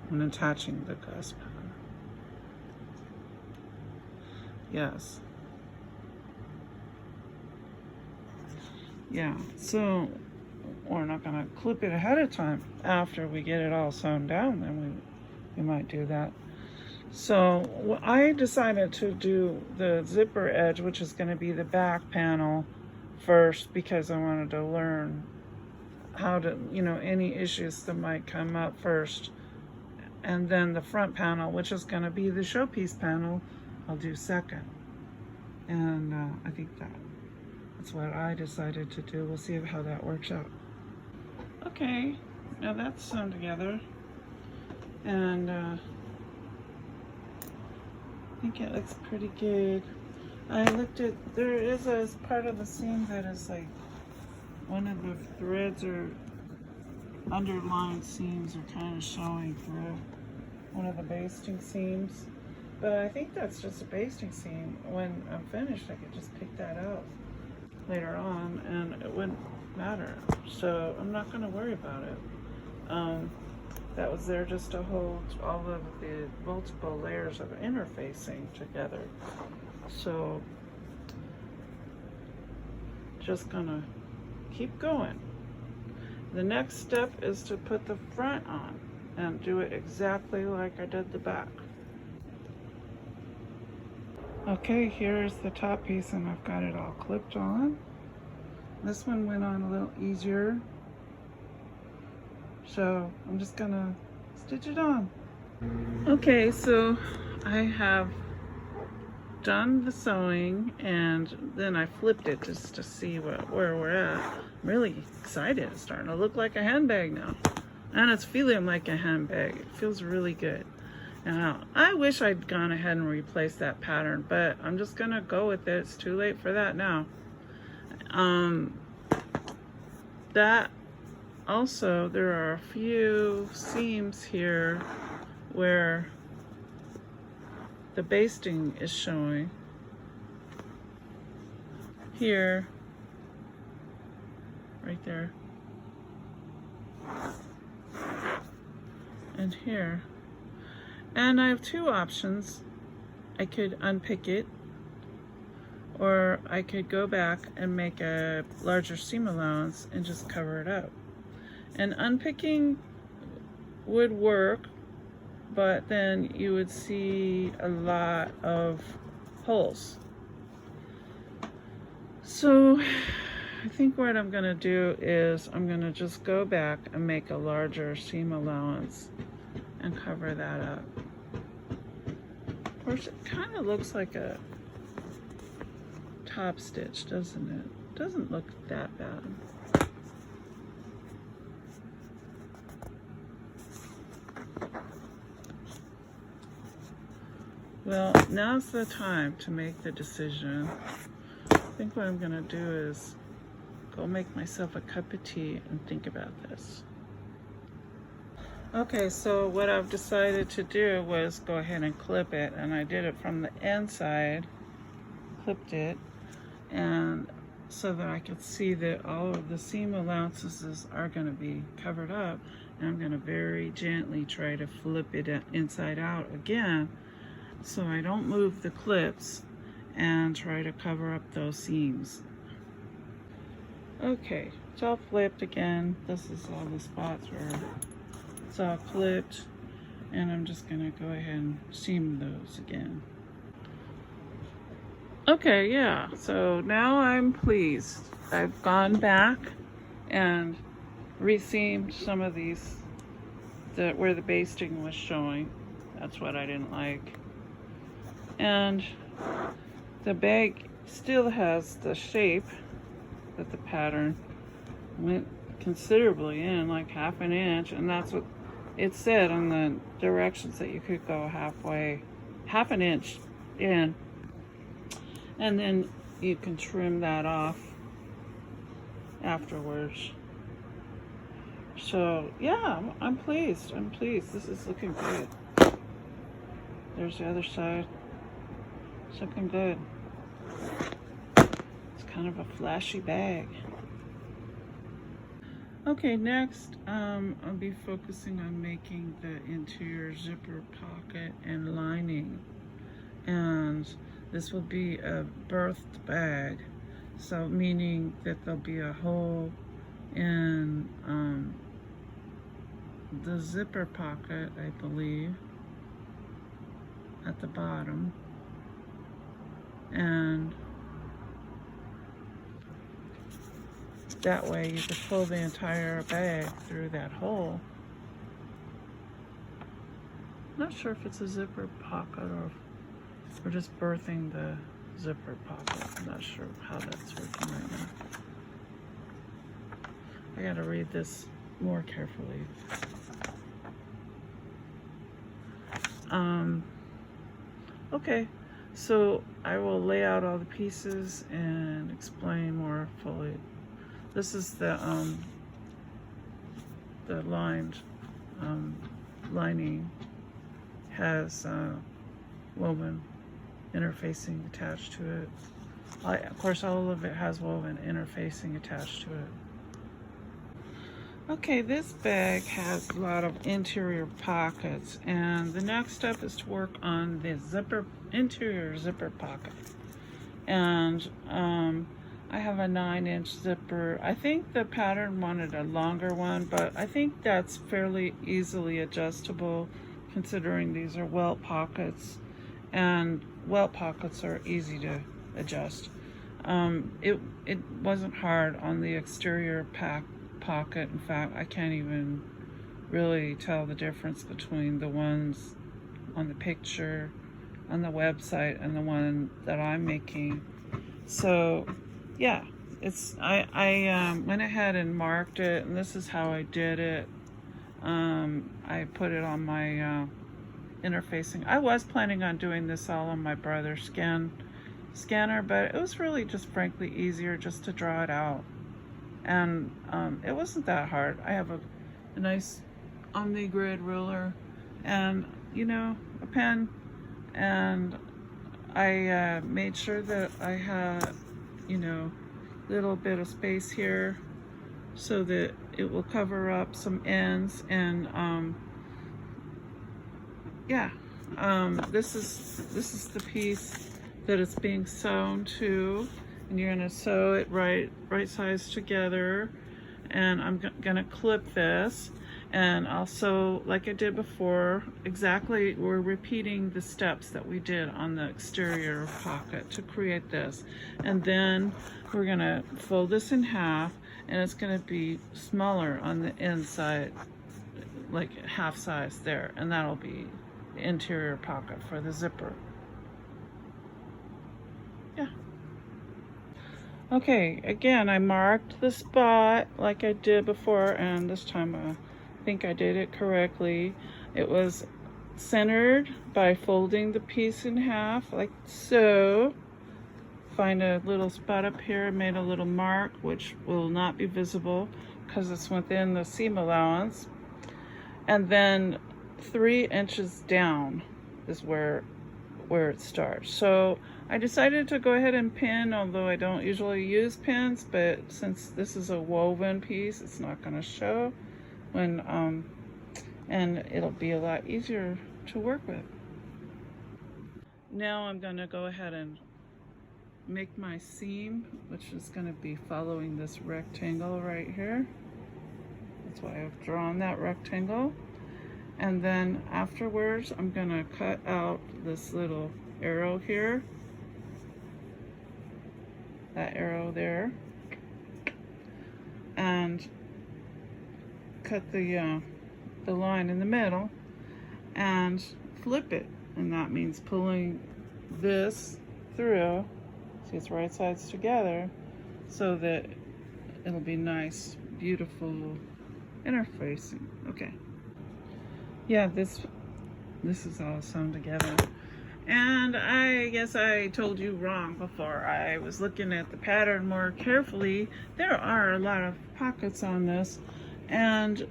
when attaching the gust pattern. Yes. Yeah, so we're not going to clip it ahead of time. After we get it all sewn down, then we might do that. So I decided to do the zipper edge, which is going to be the back panel first, because I wanted to learn how to, any issues that might come up first. And then the front panel, which is going to be the showpiece panel, I'll do second. And I think that's what I decided to do. We'll see how that works out. Okay, now that's sewn together. And I think it looks pretty good. I looked at, there is a part of the seam that is like one of the threads or underlined seams are kind of showing through one of the basting seams. But I think that's just a basting seam. When I'm finished, I could just pick that out later on and it wouldn't matter. So I'm not going to worry about it. That was there just to hold all of the multiple layers of interfacing together. So just gonna keep going. The next step is to put the front on and do it exactly like I did the back. Okay, here's the top piece and I've got it all clipped on. This one went on a little easier. So I'm just gonna stitch it on. Okay, so I have done the sewing and then I flipped it just to see where we're at. I'm really excited. It's starting to look like a handbag now. And it's feeling like a handbag. It feels really good. Now, I wish I'd gone ahead and replaced that pattern, but I'm just gonna go with it. It's too late for that now. That also, there are a few seams here where the basting is showing. Here, right there, and here. And I have two options. I could unpick it, or I could go back and make a larger seam allowance and just cover it up. And unpicking would work, but then you would see a lot of holes. So I think what I'm gonna do is I'm gonna just go back and make a larger seam allowance and cover that up. Of course, it kind of looks like a top stitch, doesn't it? Doesn't look that bad. Well, now's the time to make the decision. I think what I'm gonna do is go make myself a cup of tea and think about this. Okay, so what I've decided to do was go ahead and clip it, and I did it from the inside, clipped it, and so that I can see that all of the seam allowances are going to be covered up. And I'm going to very gently try to flip it inside out again so I don't move the clips, and try to cover up those seams. Okay, it's all flipped again. This is all the spots where it's all flipped, and I'm just going to go ahead and seam those again. Okay, yeah, so now I'm pleased. I've gone back and reseamed some of these where the basting was showing. That's what I didn't like. And the bag still has the shape that the pattern went considerably in, like 1/2 inch, and that's what it said on the directions, that you could go halfway, 1/2 inch in, and then you can trim that off afterwards. So yeah, I'm pleased. I'm pleased. This is looking good. There's the other side. It's looking good. It's kind of a flashy bag. Okay, next I'll be focusing on making the interior zipper pocket and lining. And this will be a birthed bag, so meaning that there'll be a hole in the zipper pocket, I believe, at the bottom, and that way you can pull the entire bag through that hole. Not sure if it's a zipper pocket or if we're just birthing the zipper pocket. I'm not sure how that's working right now. I gotta read this more carefully. Okay, so I will lay out all the pieces and explain more fully. This is the lined lining has woven interfacing attached to it. Of course, all of it has woven interfacing attached to it. Okay, this bag has a lot of interior pockets, and the next step is to work on the interior zipper pocket. And I have a 9-inch zipper. I think the pattern wanted a longer one, but I think that's fairly easily adjustable considering these are welt pockets, and welt pockets are easy to adjust. It wasn't hard on the exterior pocket. In fact, I can't even really tell the difference between the ones on the picture on the website and the one that I'm making. So yeah, I went ahead and marked it, and this is how I did it. I put it on my interfacing. I was planning on doing this all on my brother's scanner, but it was really just frankly easier just to draw it out. And it wasn't that hard. I have a nice OmniGrid ruler and, you know, a pen, and I made sure that I had, you know, little bit of space here so that it will cover up some ends. And yeah, this is the piece that it's being sewn to, and you're gonna sew it right sides together. And I'm gonna clip this, and also, like I did before, exactly, we're repeating the steps that we did on the exterior pocket to create this. And then we're gonna fold this in half, and it's gonna be smaller on the inside, like half size there, and that'll be the interior pocket for the zipper. Yeah. Okay, again, I marked the spot like I did before, and this time I think I did it correctly. It was centered by folding the piece in half, like so. Find a little spot up here, made a little mark, which will not be visible because it's within the seam allowance. And then 3 inches down is where where it starts. So I decided to go ahead and pin, although I don't usually use pins, but since this is a woven piece, it's not going to show when, and it'll be a lot easier to work with. Now I'm going to go ahead and make my seam, which is going to be following this rectangle right here. That's why I've drawn that rectangle. And then afterwards, I'm going to cut out this little arrow here, that arrow there, and cut the line in the middle and flip it. And that means pulling this through, see it's right sides together, so that it'll be nice, beautiful interfacing. Okay. Yeah, this is all sewn together. And I guess I told you wrong before. I was looking at the pattern more carefully. There are a lot of pockets on this, and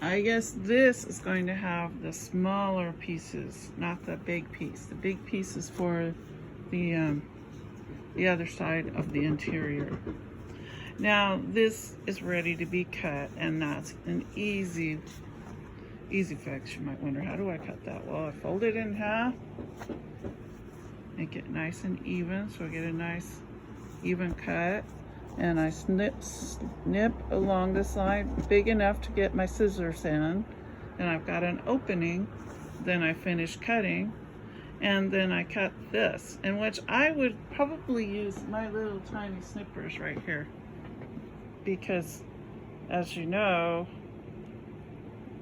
I guess this is going to have the smaller pieces, not the big piece. The big piece is for the other side of the interior. Now this is ready to be cut, and that's an easy fix. You might wonder, how do I cut that? Well, I fold it in half, make it nice and even, so I get a nice even cut, and I snip along this line big enough to get my scissors in, and I've got an opening. Then I finish cutting, and then I cut this, in which I would probably use my little tiny snippers right here, because as you know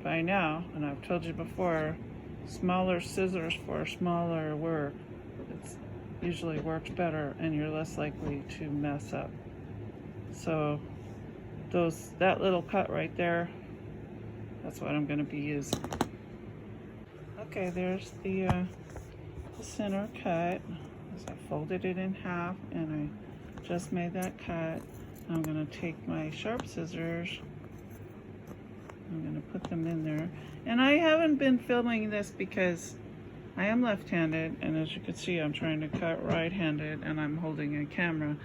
by now, and I've told you before, smaller scissors for smaller work, it usually works better and you're less likely to mess up. So that little cut right there, that's what I'm going to be using. Okay, there's the center cut. So I folded it in half and I just made that cut. I'm going to take my sharp scissors, I'm going to put them in there. And I haven't been filming this because I am left-handed, and as you can see, I'm trying to cut right-handed, and I'm holding a camera.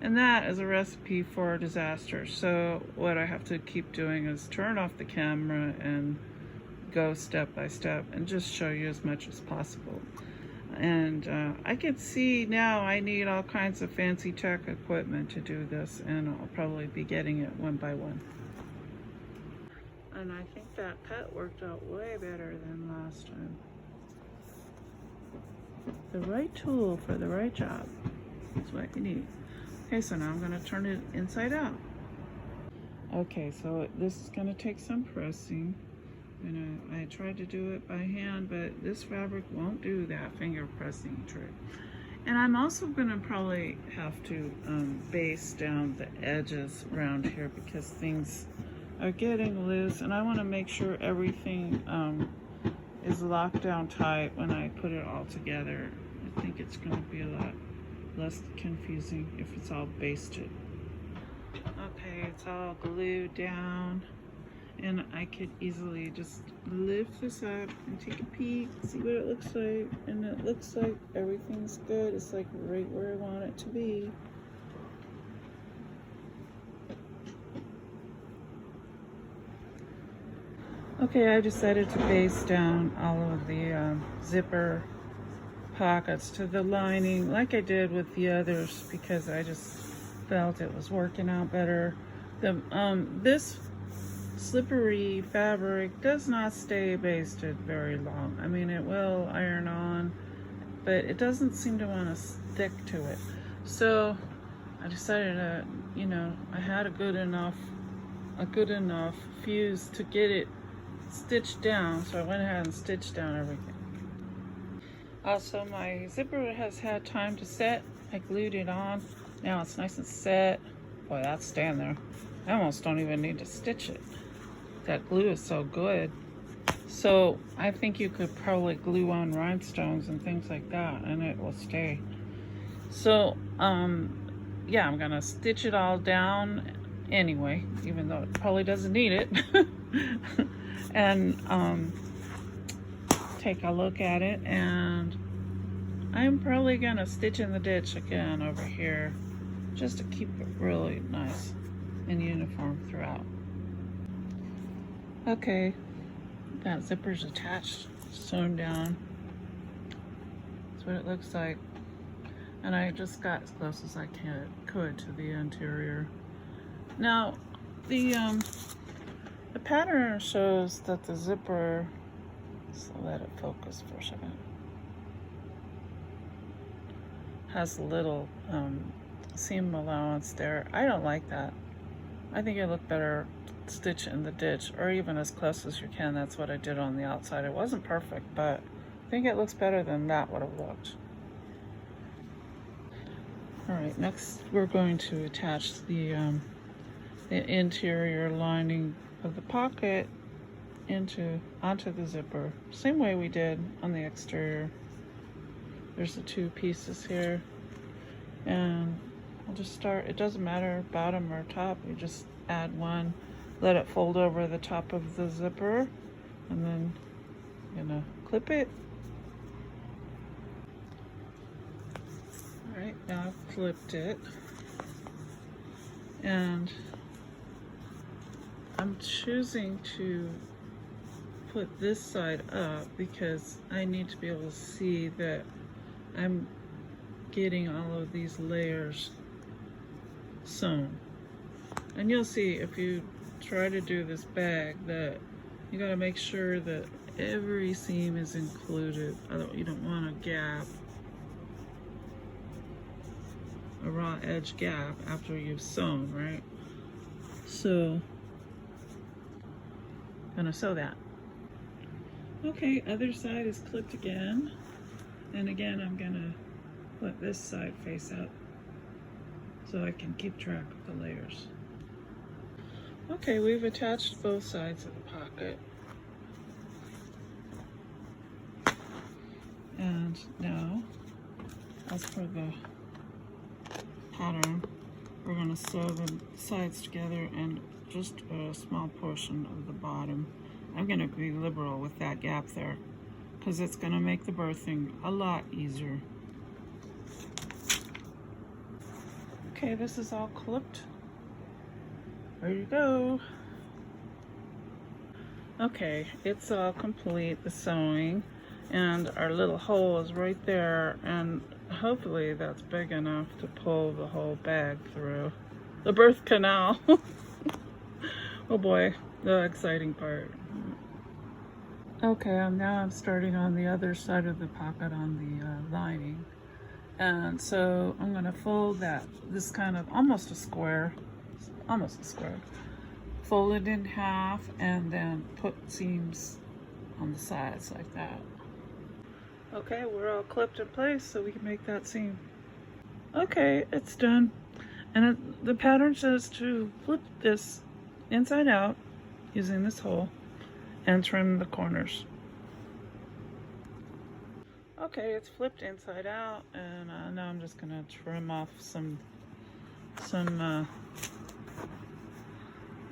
And that is a recipe for disaster. So what I have to keep doing is turn off the camera and go step by step and just show you as much as possible. And I can see now I need all kinds of fancy tech equipment to do this, and I'll probably be getting it one by one. And I think that cut worked out way better than last time. The right tool for the right job is what you need. Okay, so now I'm going to turn it inside out. Okay, so this is going to take some pressing. And I tried to do it by hand, but this fabric won't do that finger pressing trick. And I'm also going to probably have to base down the edges around here because things are getting loose, and I want to make sure everything is locked down tight when I put it all together. I think it's going to be a lot less confusing if it's all basted. Okay, it's all glued down, and I could easily just lift this up and take a peek, see what it looks like, and it looks like everything's good. It's like right where I want it to be. Okay, I decided to base down all of the zipper pockets to the lining like I did with the others because I just felt it was working out better. This slippery fabric does not stay basted very long. I mean, it will iron on, but it doesn't seem to want to stick to it. So I decided to, I had a good enough fuse to get it stitched down, so I went ahead and stitched down everything. Also, my zipper has had time to set. I glued it on. Now it's nice and set. Boy, that's staying there. I almost don't even need to stitch it. That glue is so good. So I think you could probably glue on rhinestones and things like that and it will stay. So yeah, I'm gonna stitch it all down anyway, even though it probably doesn't need it. And take a look at it and I'm probably gonna stitch in the ditch again over here just to keep it really nice and uniform throughout. Okay, that zipper's attached, sewn down. That's what it looks like. And I just got as close as I could to the interior. Now, the pattern shows that the zipper, so let it focus for a second, has a little seam allowance there. I don't like that. I think it looked better stitch in the ditch, or even as close as you can. That's what I did on the outside. It wasn't perfect, but I think it looks better than that would have looked. All right, next we're going to attach the interior lining of the pocket onto the zipper. Same way we did on the exterior. There's the two pieces here, and I'll just start. It doesn't matter bottom or top. You just add one, let it fold over the top of the zipper, and then you're gonna clip it. All right, now I've clipped it, and I'm choosing to put this side up because I need to be able to see that I'm getting all of these layers sewn. And you'll see if you try to do this bag that you got to make sure that every seam is included. You don't want a gap, a raw edge gap after you've sewn, right? So I'm gonna sew that. Okay, other side is clipped again, and again I'm gonna put this side face up so I can keep track of the layers. Okay, we've attached both sides of the pocket, and now, as per the pattern, we're going to sew the sides together and just a small portion of the bottom. I'm going to be liberal with that gap there because it's going to make the birthing a lot easier. Okay, this is all clipped. Ready to go. Okay, it's all complete, the sewing, and our little hole is right there, and hopefully that's big enough to pull the whole bag through the birth canal. Oh boy, the exciting part. Okay, now I'm starting on the other side of the pocket on the lining, and so I'm going to fold this kind of almost a square, fold it in half, and then put seams on the sides like that. Okay, we're all clipped in place so we can make that seam. Okay, it's done. And the pattern says to flip this inside out using this hole and trim the corners. Okay, it's flipped inside out, and now I'm just gonna trim off some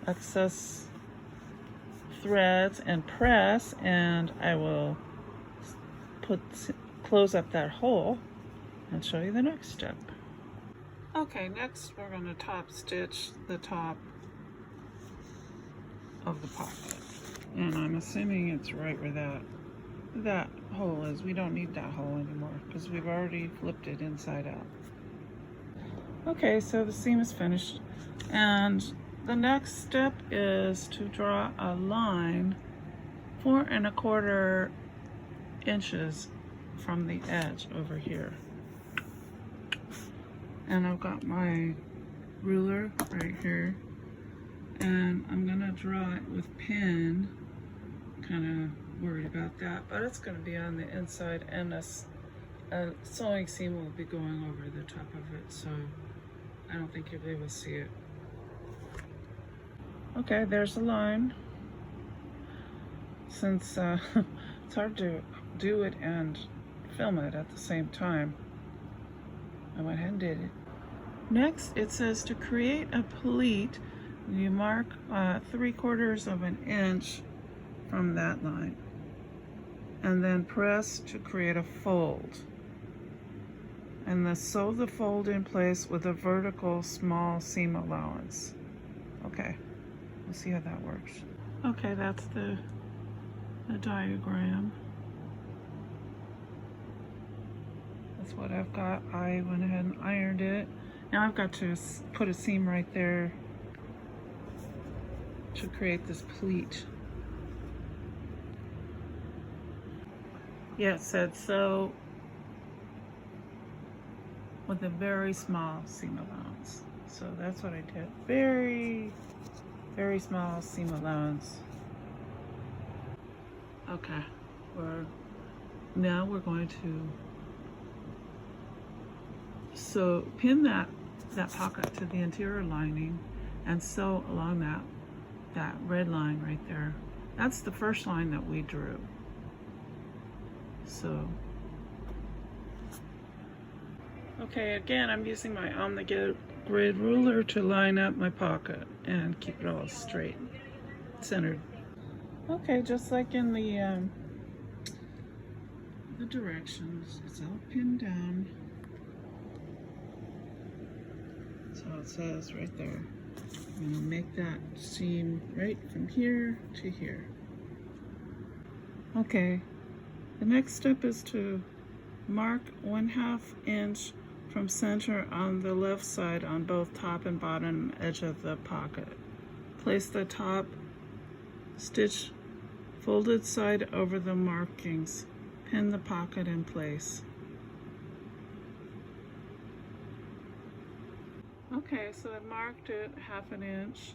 excess threads and press, and I will close up that hole and show you the next step. Okay, next we're going to top stitch the top of the pocket, and I'm assuming it's right where that hole is. We don't need that hole anymore because we've already flipped it inside out. Okay, so the seam is finished, and the next step is to draw a line 4 1/4 inches from the edge over here. And I've got my ruler right here, and I'm gonna draw it with pen. Kind of worried about that, but it's gonna be on the inside, and a sewing seam will be going over the top of it, so I don't think you'll be able to see it. Okay, there's the line. Since it's hard to do it and film it at the same time, I went ahead and did it. Next, it says to create a pleat, you mark 3/4 of an inch from that line, and then press to create a fold. And sew the fold in place with a vertical small seam allowance. Okay, we'll see how that works. Okay, that's the diagram. That's what I've got. I went ahead and ironed it. Now I've got to put a seam right there to create this pleat. Yeah, it said sew with a very small seam allowance. So that's what I did. Very, very small seam allowance. Okay, now we're going to pin that pocket to the interior lining and sew along that red line right there. That's the first line that we drew. So, okay, again, I'm using my on the grid ruler to line up my pocket and keep it all straight, centered. Okay, just like in the directions, it's all pinned down. So it says right there. I'm gonna make that seam right from here to here. Okay, the next step is to mark 1/2 inch from center on the left side on both top and bottom edge of the pocket. Place the top stitch folded side over the markings. Pin the pocket in place. Okay, so I marked it 1/2 inch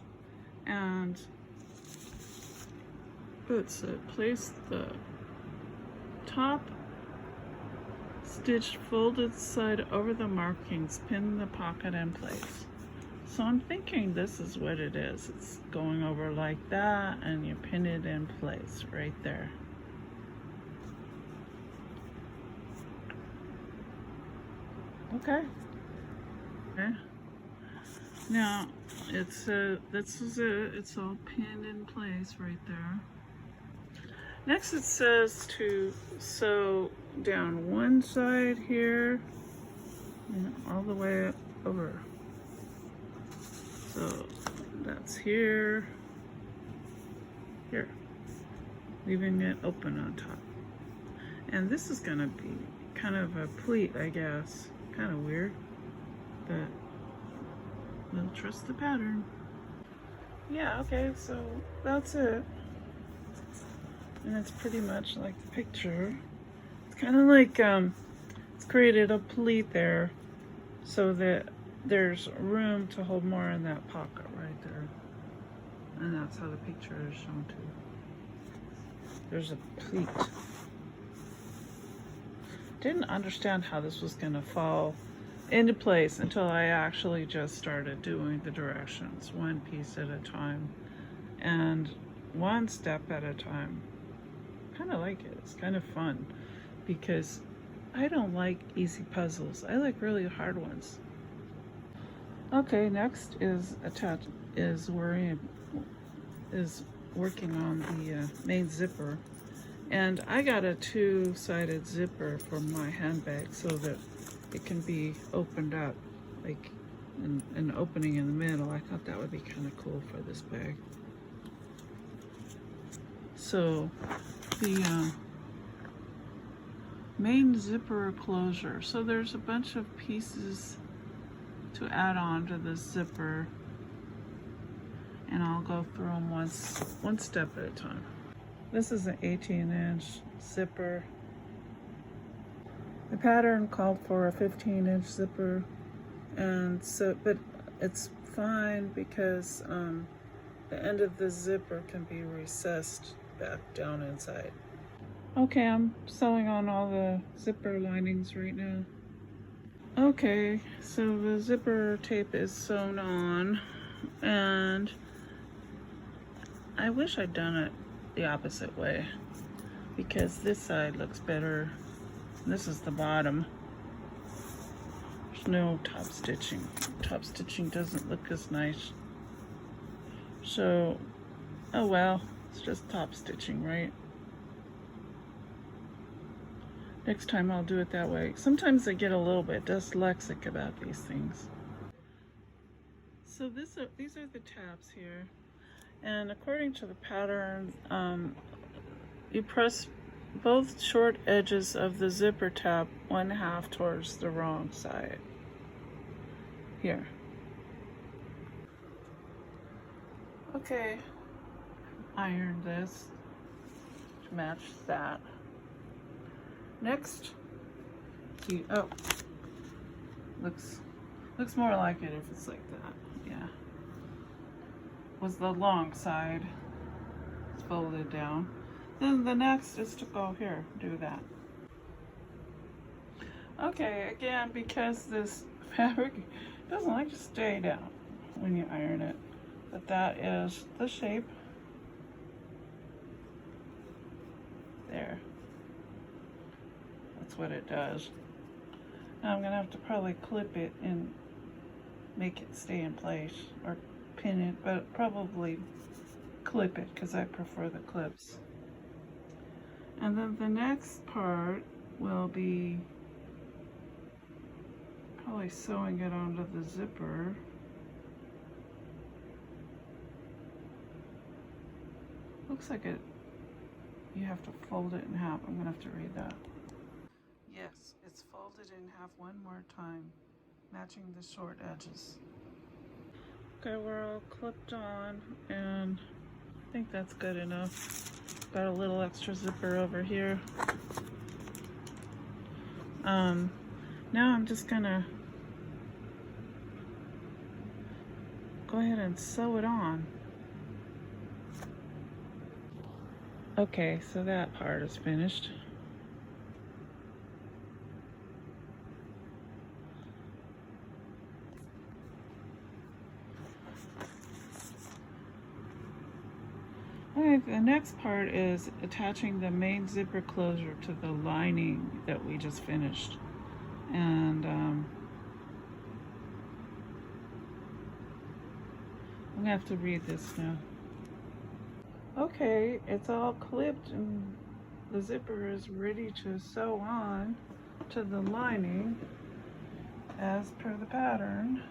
and place the top stitch folded side over the markings, pin the pocket in place. So I'm thinking this is what it is. It's going over like that and you pin it in place right there. Okay. Now this is it. It's all pinned in place right there. Next it says to sew down one side here and all the way over. So that's here, leaving it open on top. And this is gonna be kind of a pleat, I guess. Kind of weird, but we'll trust the pattern. Yeah, okay, so that's it. And it's pretty much like the picture. It's kind of like, it's created a pleat there so that there's room to hold more in that pocket right there. And that's how the picture is shown too. There's a pleat. Didn't understand how this was gonna fall into place until I actually just started doing the directions one piece at a time and one step at a time. Kind of like it. It's kind of fun because I don't like easy puzzles. I like really hard ones. Okay, next is working on the main zipper. And I got a two-sided zipper for my handbag so that it can be opened up, like an opening in the middle. I thought that would be kind of cool for this bag. So the main zipper closure. So there's a bunch of pieces to add on to this zipper, and I'll go through them one step at a time. This is an 18-inch zipper. The pattern called for a 15-inch zipper, and so, but it's fine because the end of the zipper can be recessed back down inside. Okay, I'm sewing on all the zipper linings right now. Okay, so the zipper tape is sewn on, and I wish I'd done it the opposite way because this side looks better. This is the bottom. There's no top stitching. Top stitching doesn't look as nice. So, oh well, it's just top stitching, right? Next time I'll do it that way. Sometimes I get a little bit dyslexic about these things. So these are the tabs here. And according to the pattern, you press both short edges of the zipper tab 1/2 towards the wrong side. Here. Okay, iron this to match that. Next, see, oh, looks more like it if it's like that. Yeah, was the long side. It's folded down. Then the next is to go here, do that. Okay, again, because this fabric doesn't like to stay down when you iron it, but that is the shape. There. That's what it does. Now I'm gonna have to probably clip it and make it stay in place, or pin it, but probably clip it because I prefer the clips. And then the next part will be probably sewing it onto the zipper. Looks like it, you have to fold it in half. I'm gonna have to read that. Yes, it's folded in half one more time, matching the short edges. Okay, we're all clipped on, and I think that's good enough. Got a little extra zipper over here. Now I'm just gonna go ahead and sew it on. Okay, so that part is finished. Okay, the next part is attaching the main zipper closure to the lining that we just finished. And I'm gonna have to read this now. Okay, it's all clipped and the zipper is ready to sew on to the lining as per the pattern.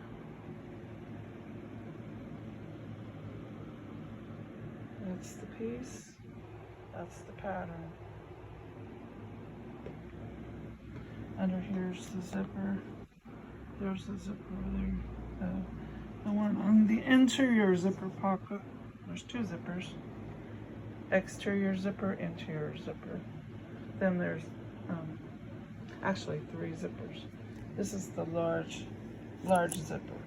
That's the piece, that's the pattern. Under here's the zipper, there's the zipper there, the one on the interior zipper pocket. There's two zippers, exterior zipper, interior zipper. Then there's actually three zippers. This is the large zipper.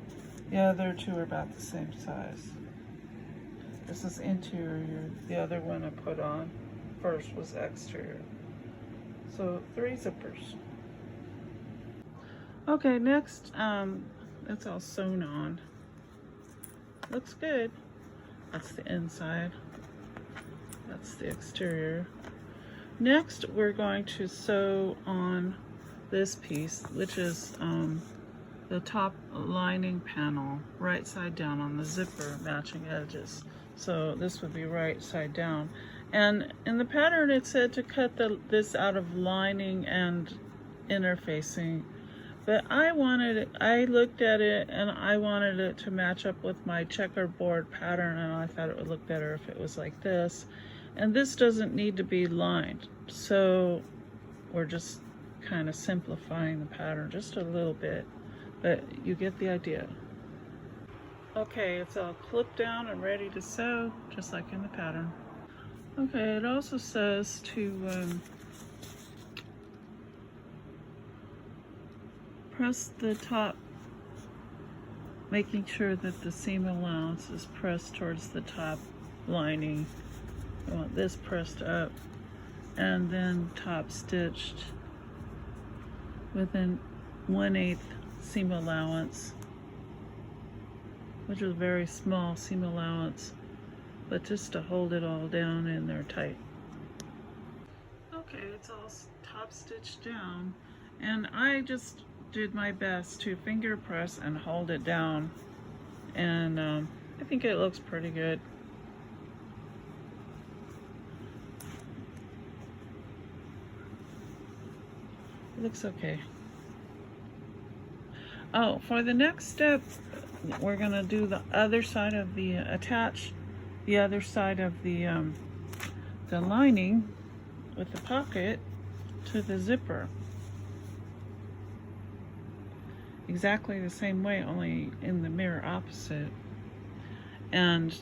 The other two are about the same size. This is interior. The other one I put on first was exterior. So three zippers. Okay, next, it's all sewn on. Looks good. That's the inside. That's the exterior. Next, we're going to sew on this piece, which is the top lining panel, right side down on the zipper, matching edges. So this would be right side down. And in the pattern, it said to cut this out of lining and interfacing. But I looked at it and I wanted it to match up with my checkerboard pattern, and I thought it would look better if it was like this. And this doesn't need to be lined. So we're just kind of simplifying the pattern just a little bit, but you get the idea. Okay, it's all clipped down and ready to sew, just like in the pattern. Okay, it also says to press the top, making sure that the seam allowance is pressed towards the top lining. I want this pressed up, and then top stitched within 1/8 seam allowance, which is a very small seam allowance, but just to hold it all down in there tight. Okay, it's all top stitched down, and I just did my best to finger press and hold it down, and I think it looks pretty good. looks okay. Oh, for the next step, we're gonna do the other side of the attach the other side of the lining with the pocket to the zipper. Exactly the same way, only in the mirror opposite. And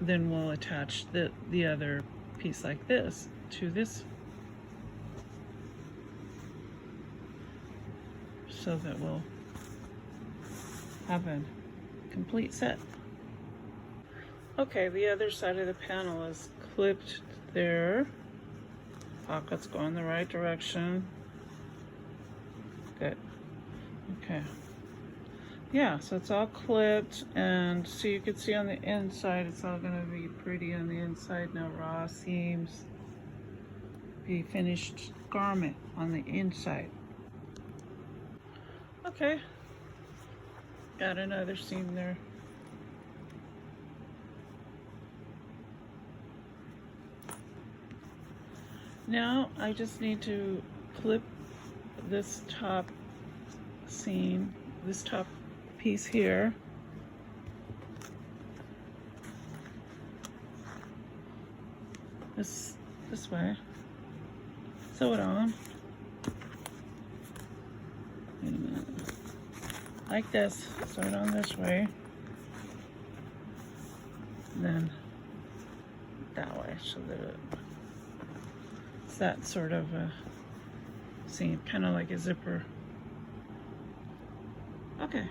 then we'll attach the other piece like this to this, so that we'll have a complete set. Okay, the other side of the panel is clipped there. Pockets go in the right direction. Good. Okay. Yeah, so it's all clipped, and so you can see on the inside, it's all gonna be pretty on the inside. No raw seams. Be finished garment on the inside. Okay. Got another seam there. Now I just need to clip this top seam, this top piece here. This way. Sew it on. Wait a minute. Like this. Sew it on this way. And then that way, so that it's that sort of a seam, kind of like a zipper. Okay.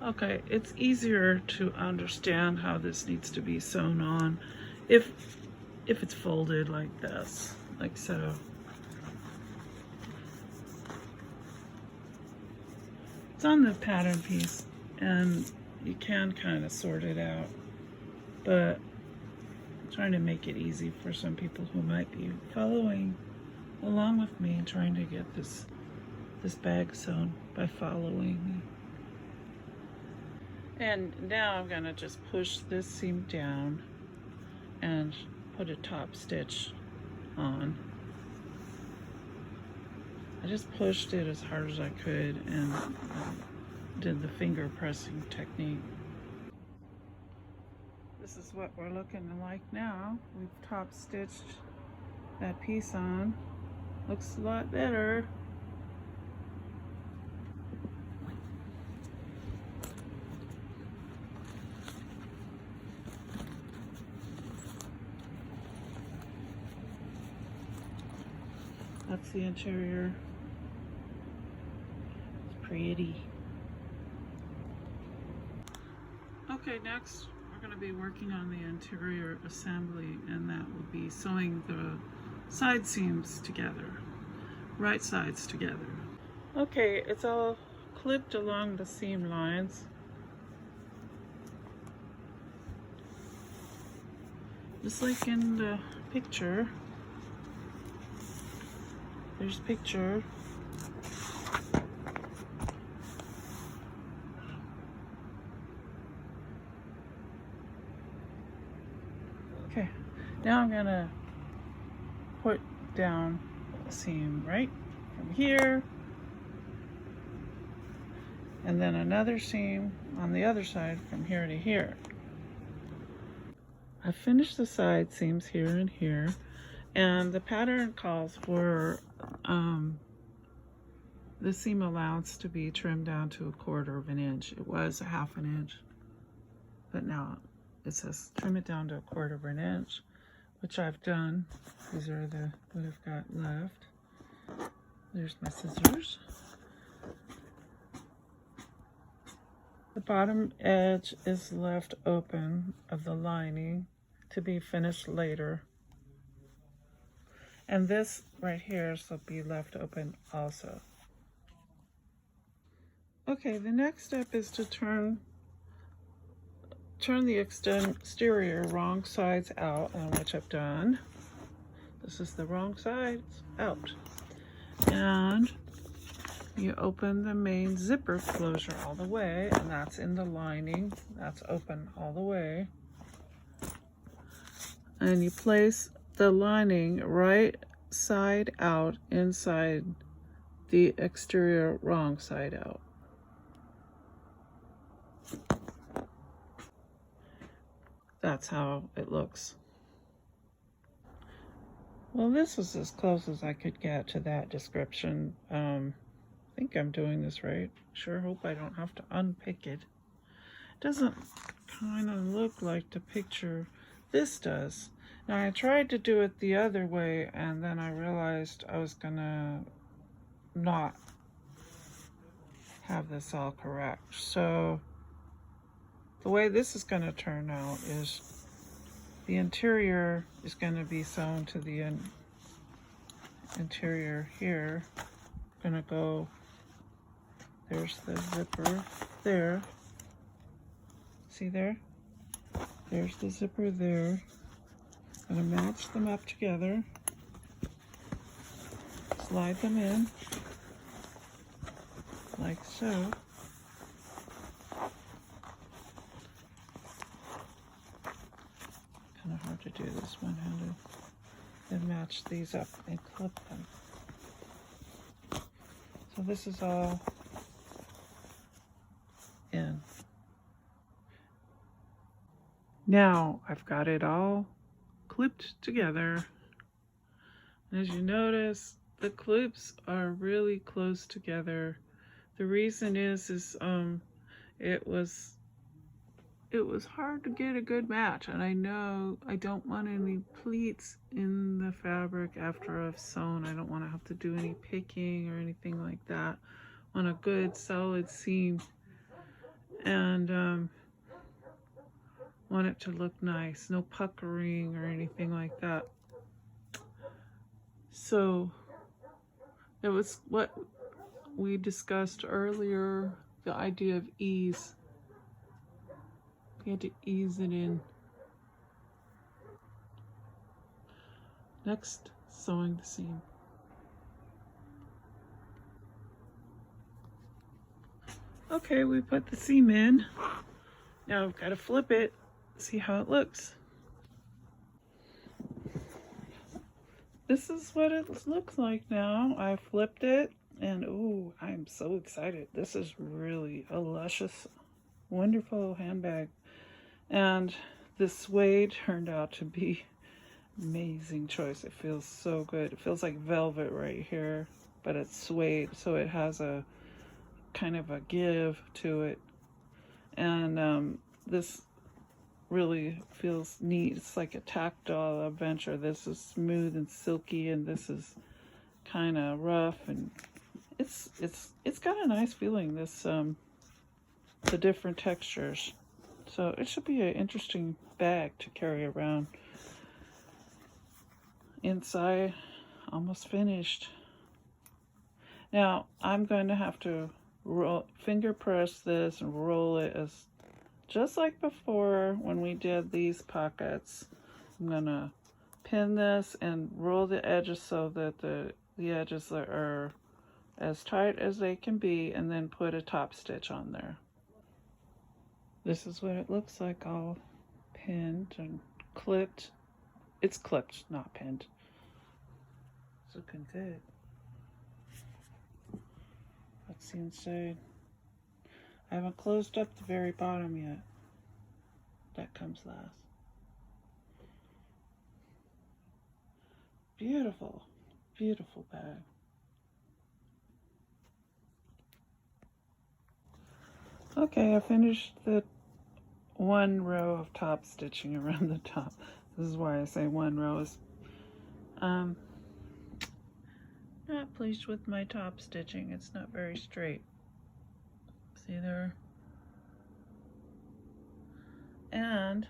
Okay, it's easier to understand how this needs to be sewn on if it's folded like this, like so. It's on the pattern piece, and you can kind of sort it out, but I'm trying to make it easy for some people who might be following along with me and trying to get this bag sewn by following me. And now I'm gonna just push this seam down and put a top stitch on. I just pushed it as hard as I could and did the finger pressing technique. This is what we're looking like now. We've top stitched that piece on. Looks a lot better. That's the interior. It's pretty. Okay, next we're going to be working on the interior assembly, and that will be sewing the side seams together, right sides together. Okay, it's all clipped along the seam lines. Just like in the picture. There's picture. Okay, now I'm gonna put down a seam right from here, and then another seam on the other side from here to here. I finished the side seams here and here, and the pattern calls for the seam allowance to be trimmed down to 1/4 of an inch. It was a 1/2 an inch, but now it says trim it down to 1/4 of an inch, which I've done. These are what I've got left. There's my scissors. The bottom edge is left open of the lining to be finished later. And this right here will be left open also. Okay, the next step is to turn the exterior wrong sides out, and which I've done. This is the wrong sides out. And you open the main zipper closure all the way, and that's in the lining. That's open all the way. And you place the lining right side out inside the exterior wrong side out. That's how it looks. Well, this was as close as I could get to that description. I think I'm doing this right. Sure hope I don't have to unpick it. Doesn't kind of look like the picture this does. Now I tried to do it the other way, and then I realized I was gonna not have this all correct. So the way this is gonna turn out is the interior is gonna be sewn to the interior here. Gonna go, there's the zipper there. See there? There's the zipper there. I'm gonna match them up together. Slide them in like so. Kind of hard to do this one-handed. Then match these up and clip them. So this is all in. Now I've got it all clipped together. As you notice, the clips are really close together. The reason is it was hard to get a good match, and I know I don't want any pleats in the fabric after I've sewn. I don't want to have to do any picking or anything like that. I want a good solid seam, and want it to look nice, no puckering or anything like that. So it was what we discussed earlier, the idea of ease. You had to ease it in. Next, sewing the seam. Okay, we put the seam in. Now I've got to flip it, see how it looks. This is what it looks like now. I flipped it, and ooh, I'm so excited. This is really a luscious, wonderful handbag. And this suede turned out to be amazing choice. It feels so good. It feels like velvet right here, but it's suede, so it has a kind of a give to it. And this really feels neat. It's like a tactile adventure. This is smooth and silky, and this is kind of rough, and it's got a nice feeling, this the different textures. So it should be an interesting bag to carry around. Inside, almost finished. Now I'm going to have to finger press this and roll it as just like before when we did these pockets. I'm gonna pin this and roll the edges so that the edges are as tight as they can be, and then put a top stitch on there. This is what it looks like, all pinned and clipped. It's clipped, not pinned. It's looking good. Let's see inside. I haven't closed up the very bottom yet. That comes last. Beautiful, beautiful bag. Okay, I finished the one row of top stitching around the top. This is why I say one row is not pleased with my top stitching. It's not very straight. See there? And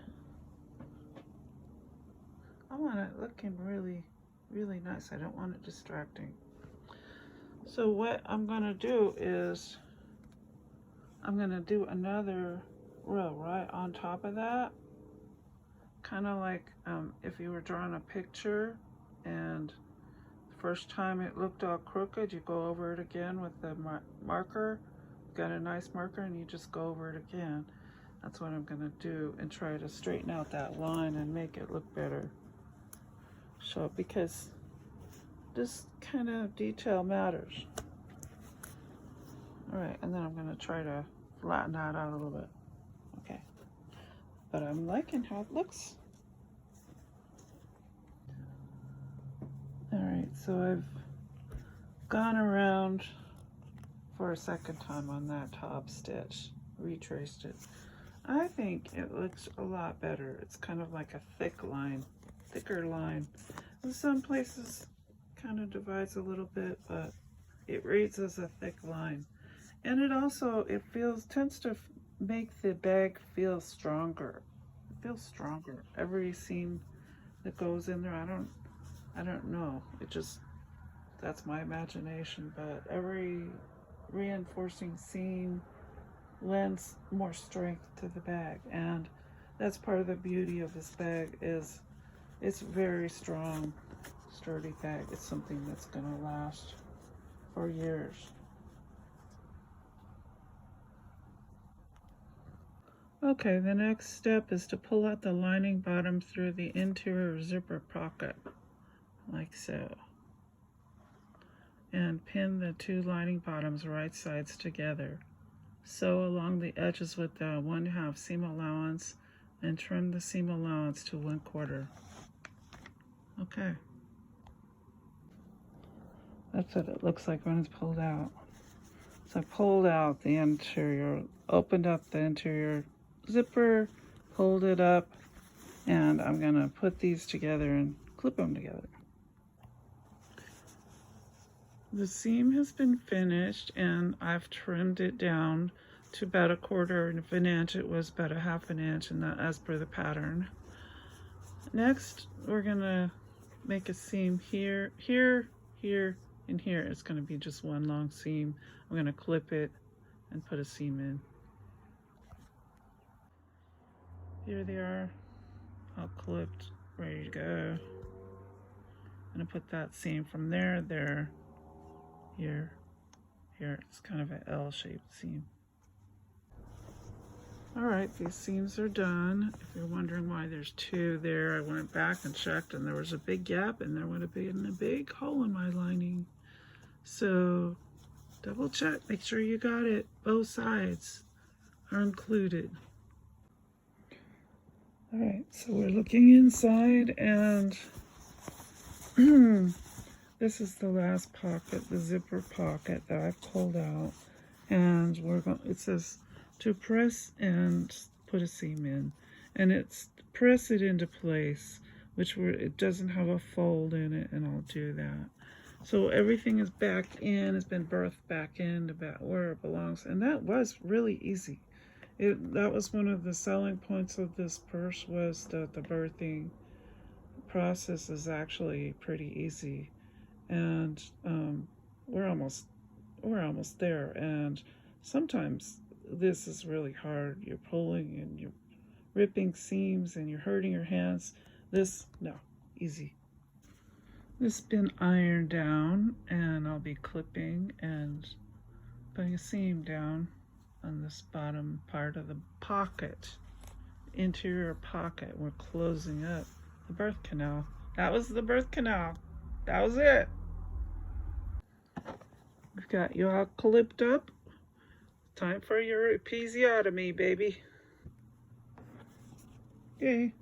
I want it looking really, really nice. I don't want it distracting. So what I'm gonna do is I'm gonna do another row right on top of that. Kind of like if you were drawing a picture and the first time it looked all crooked, you go over it again with the marker. Got a nice marker and you just go over it again. That's what I'm gonna do, and try to straighten out that line and make it look better. So because This kind of detail matters. All right, and then I'm gonna try to flatten that out a little bit. Okay, but I'm liking how it looks. All right, so I've gone around for a second time on that top stitch, retraced it. I think it looks a lot better. It's kind of like a thicker line. In some places kind of divides a little bit, but it reads as a thick line. And it also, tends to make the bag feel stronger. It feels stronger. Every seam that goes in there, I don't know. That's my imagination, but every reinforcing seam lends more strength to the bag, and that's part of the beauty of this bag. Is it's very strong, sturdy bag. It's something that's gonna last for years. Okay, the next step is to pull out the lining bottom through the interior zipper pocket, like so, and pin the two lining bottoms right sides together. Sew along the edges with the 1/2 seam allowance and trim the seam allowance to 1/4. Okay. That's what it looks like when it's pulled out. So I pulled out the interior, opened up the interior zipper, pulled it up, and I'm gonna put these together and clip them together. The seam has been finished and I've trimmed it down to about 1/4 of an inch. It was about 1/2 inch, and that as per the pattern. Next, we're gonna make a seam here, here, here, and here. It's gonna be just one long seam. I'm gonna clip it and put a seam in. Here they are, all clipped, ready to go. I'm gonna put that seam from there, there, here, here. It's kind of an L-shaped seam. All right, these seams are done. If you're wondering why there's 2 there, I went back and checked, and there was a big gap, and there would have been a big hole in my lining. So double check, make sure you got it. Both sides are included. All right, so we're looking inside, and this is the last pocket, the zipper pocket that I've pulled out, and it says to press and put a seam in, and it's press it into place, it doesn't have a fold in it, and I'll do that. So everything is back in, it's been birthed back in about where it belongs, and that was really easy. That was one of the selling points of this purse, was that the birthing process is actually pretty easy, and we're almost there. And sometimes this is really hard. You're pulling and you're ripping seams and you're hurting your hands. No, easy. This has been ironed down, and I'll be clipping and putting a seam down on this bottom part of the pocket, interior pocket. We're closing up the birth canal. That was the birth canal. That was it. We've got you all clipped up. Time for your episiotomy, baby. Okay.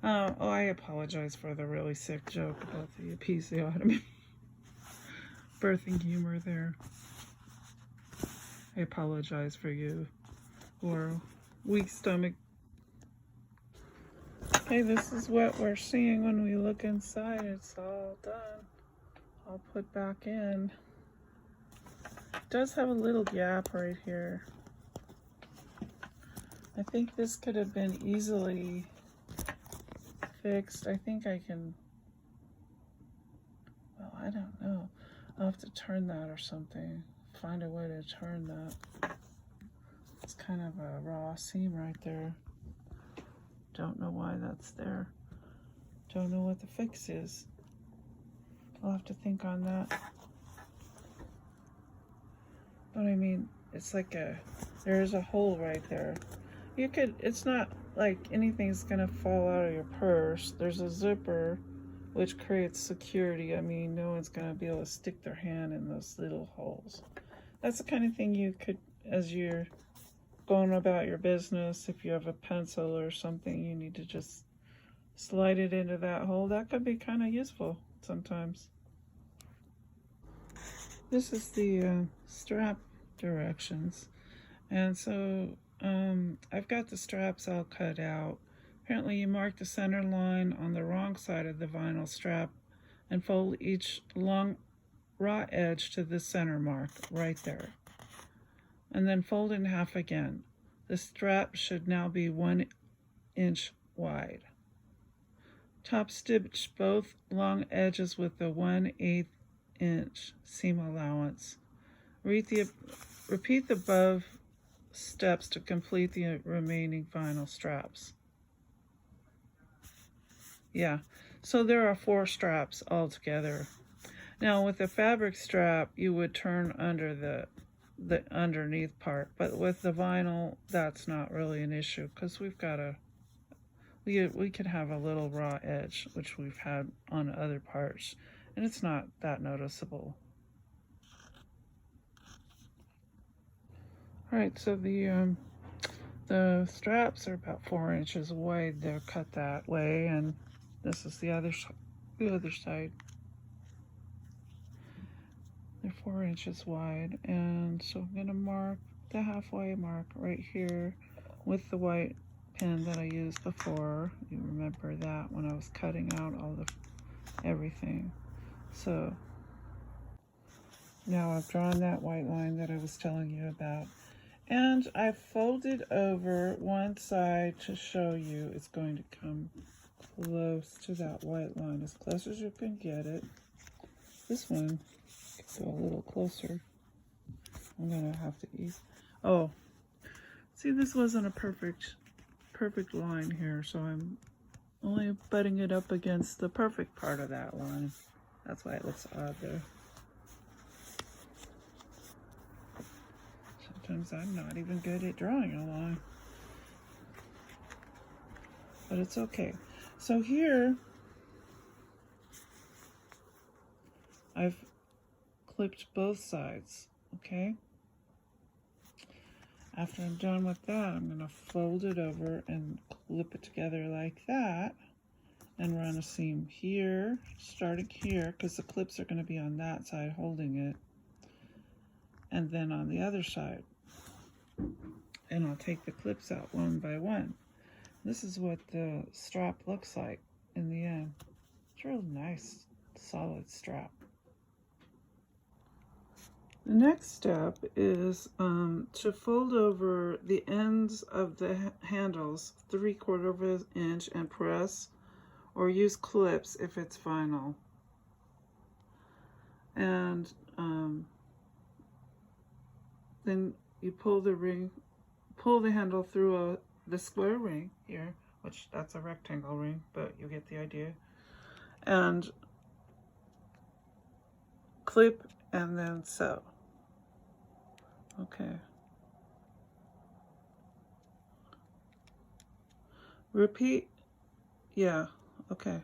I apologize for the really sick joke about the episiotomy. Birthing humor there. I apologize for you, or weak stomach. Okay, this is what we're seeing when we look inside. It's all done. I'll put back in. It does have a little gap right here. I think this could have been easily fixed. I think I can, well, I don't know. I'll have to turn that or something. Find a way to turn that. It's kind of a raw seam right there. Don't know why that's there. Don't know what the fix is. I'll have to think on that. But I mean, it's like there's a hole right there. It's not like anything's gonna fall out of your purse. There's a zipper which creates security. I mean, no one's going to be able to stick their hand in those little holes. That's the kind of thing you could, as you're going about your business, if you have a pencil or something, you need to just slide it into that hole. That could be kind of useful sometimes. This is the strap directions. And so I've got the straps all cut out. Apparently you mark the center line on the wrong side of the vinyl strap and fold each long raw edge to the center mark right there. And then fold in half again. The strap should now be 1 inch wide. Top stitch both long edges with the 1/8 inch seam allowance. Repeat the above steps to complete the remaining vinyl straps. Yeah, so there are 4 straps altogether. Now with the fabric strap, you would turn under the underneath part, but with the vinyl, that's not really an issue because we've got we could have a little raw edge, which we've had on other parts, and it's not that noticeable. All right, so the straps are about 4 inches wide. They're cut that way, and this is the other side. They're 4 inches wide, and so I'm going to mark the halfway mark right here with the white pen that I used before. You remember that when I was cutting out all everything. So now I've drawn that white line that I was telling you about, and I folded over one side to show you it's going to come close to that white line, as close as you can get it. This one could go a little closer. I'm gonna have to ease. Oh, see, this wasn't a perfect line here, so I'm only butting it up against the perfect part of that line. That's why it looks odd there. Sometimes I'm not even good at drawing a line, but it's okay. So here I've clipped both sides, okay? After I'm done with that, I'm going to fold it over and clip it together like that and run a seam here, starting here, because the clips are going to be on that side holding it, and then on the other side. And I'll take the clips out one by one. This is what the strap looks like in the end. It's a real nice, solid strap. The next step is to fold over the ends of the handles 3/4 of an inch and press, or use clips if it's vinyl. And then you pull the handle through the square ring here, which that's a rectangle ring, but you get the idea. And clip and then sew. Okay. Repeat. Yeah, okay.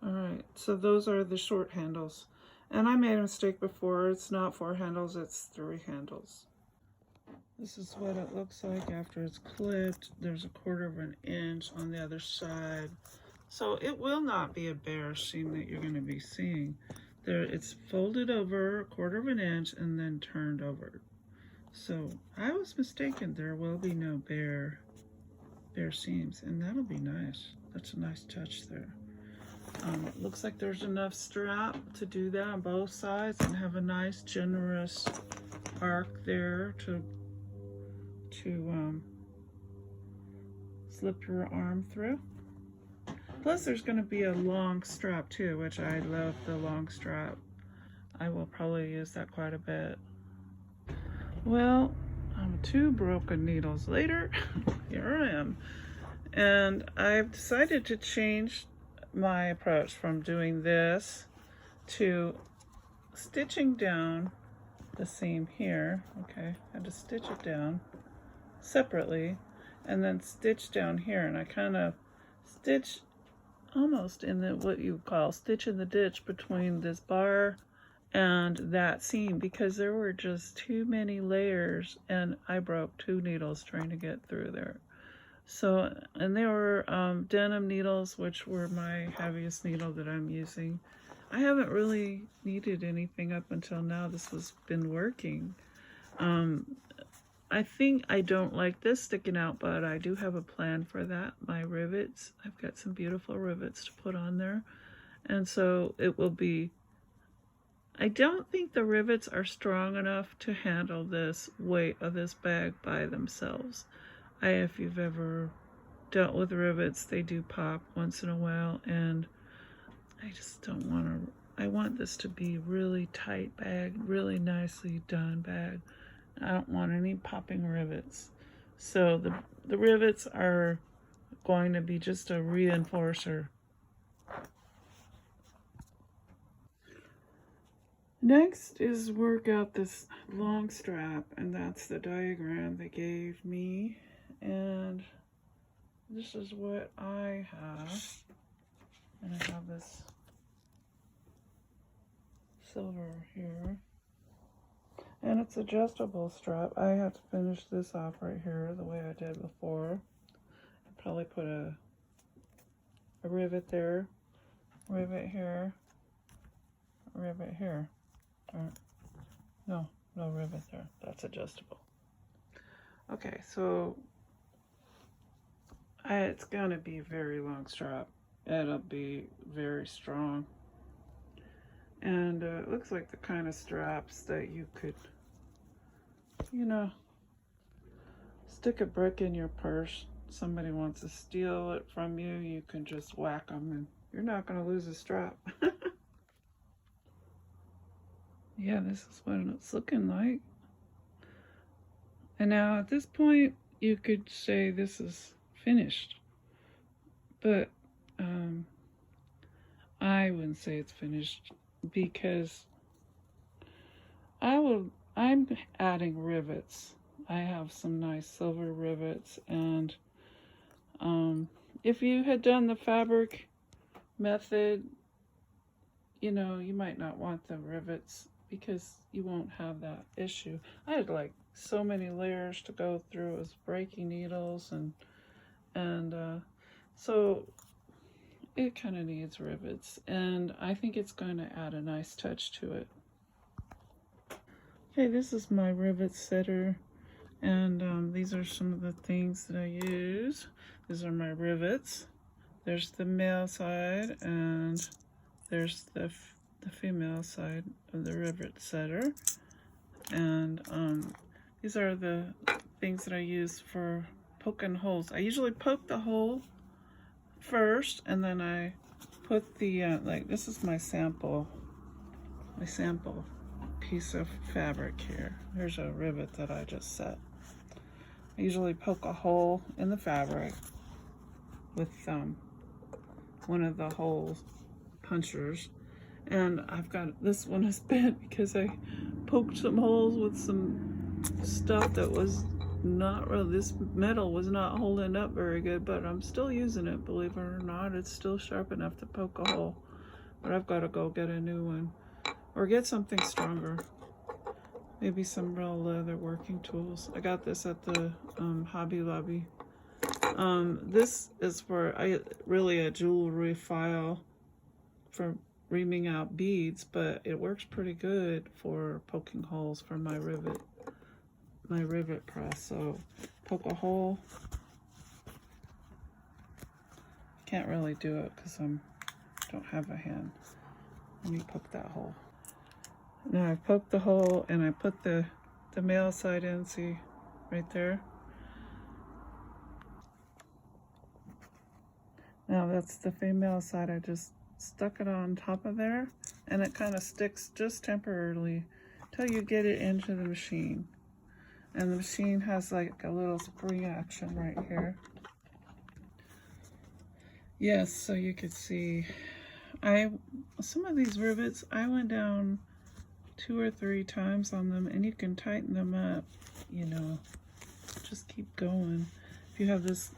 All right, so those are the short handles. And I made a mistake before. It's not 4 handles, it's 3 handles. This is what it looks like after it's clipped. There's 1/4 of an inch on the other side. So it will not be a bare seam that you're going to be seeing. There, it's folded over 1/4 of an inch and then turned over. So I was mistaken. There will be no bare seams, and that'll be nice. That's a nice touch there. It looks like there's enough strap to do that on both sides and have a nice generous arc there to slip your arm through. Plus there's going to be a long strap too, which I love the long strap. I will probably use that quite a bit. Well, 2 broken needles later, here I am. And I've decided to change my approach from doing this to stitching down the seam here. Okay, I had to stitch it down separately and then stitch down here, and I kind of stitch almost in the, what you call stitch in the ditch between this bar and that seam, because there were just too many layers and I broke 2 needles trying to get through there. So, and they were denim needles, which were my heaviest needle that I'm using. I haven't really needed anything up until now. This has been working. I think I don't like this sticking out, but I do have a plan for that. My rivets, I've got some beautiful rivets to put on there. And so it will be, I don't think the rivets are strong enough to handle this weight of this bag by themselves. If you've ever dealt with rivets, they do pop once in a while, and I just don't want to, I want this to be really tight bag, really nicely done bag. I don't want any popping rivets. So the rivets are going to be just a reinforcer. Next is work out this long strap, and that's the diagram they gave me. And this is what I have. And I have this silver here. And it's adjustable strap. I have to finish this off right here the way I did before. I'll probably put a rivet there, rivet here, rivet here. Or, no rivet there. That's adjustable. Okay, so it's gonna be a very long strap. It'll be very strong. And it looks like the kind of straps that you could, you know, stick a brick in your purse. Somebody wants to steal it from you, you can just whack them and you're not going to lose a strap. Yeah, this is what it's looking like. And now at this point, you could say this is finished. But I wouldn't say it's finished because I'm adding rivets. I have some nice silver rivets, and if you had done the fabric method, you know, you might not want the rivets because you won't have that issue. I had like so many layers to go through. It was breaking needles, and so it kind of needs rivets, and I think it's going to add a nice touch to it. Okay, this is my rivet setter, and these are some of the things that I use. These are my rivets. There's the male side, and there's the female side of the rivet setter. And these are the things that I use for poking holes. I usually poke the hole first, and then I put the, like, this is my sample piece of fabric here. Here's a rivet that I just set. I usually poke a hole in the fabric with one of the hole punchers, and I've got, this one is bent because I poked some holes with some stuff that was not really, this metal was not holding up very good, but I'm still using it, believe it or not. It's still sharp enough to poke a hole, but I've got to go get a new one or get something stronger, maybe some real leather working tools. I got this at the Hobby Lobby. This is for really a jewelry file for reaming out beads, but it works pretty good for poking holes for my rivet press. So poke a hole. Can't really do it because I don't have a hand. Let me poke that hole. Now I poked the hole and I put the male side in, see right there. Now that's the female side. I just stuck it on top of there, and it kind of sticks just temporarily till you get it into the machine. And the machine has like a little spring action right here. Yes, so you could see, some of these rivets, I went down 2 or 3 times on them, and you can tighten them up, you know, just keep going. If you have this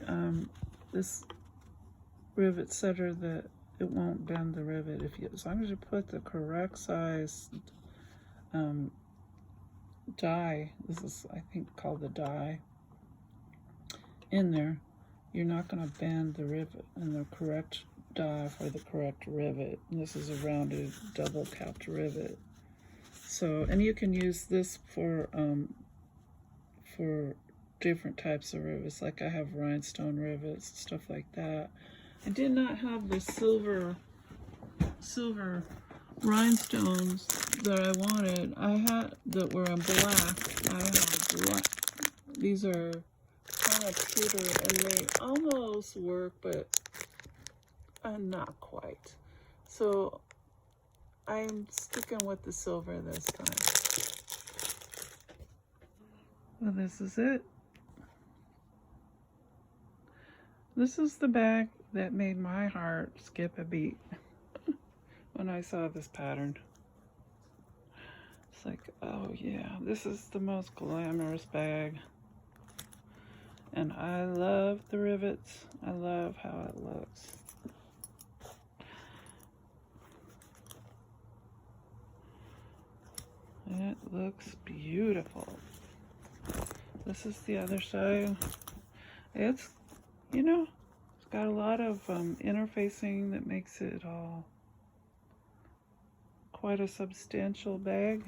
rivet setter that it won't bend the rivet. As long as you put the correct size die, this is I think called the die, in there, you're not going to bend the rivet, and the correct die for the correct rivet. And this is a rounded double capped rivet. So, and you can use this for different types of rivets. Like I have rhinestone rivets, stuff like that. I did not have the silver rhinestones that I wanted. I had that were in black. I have black. These are kind of pewter, and they almost work, but not quite. So I'm sticking with the silver this time. Well, this is it. This is the bag that made my heart skip a beat when I saw this pattern. It's like, oh yeah, this is the most glamorous bag. And I love the rivets. I love how it looks. It looks beautiful. This is the other side. It's, you know, it's got a lot of interfacing that makes it all quite a substantial bag.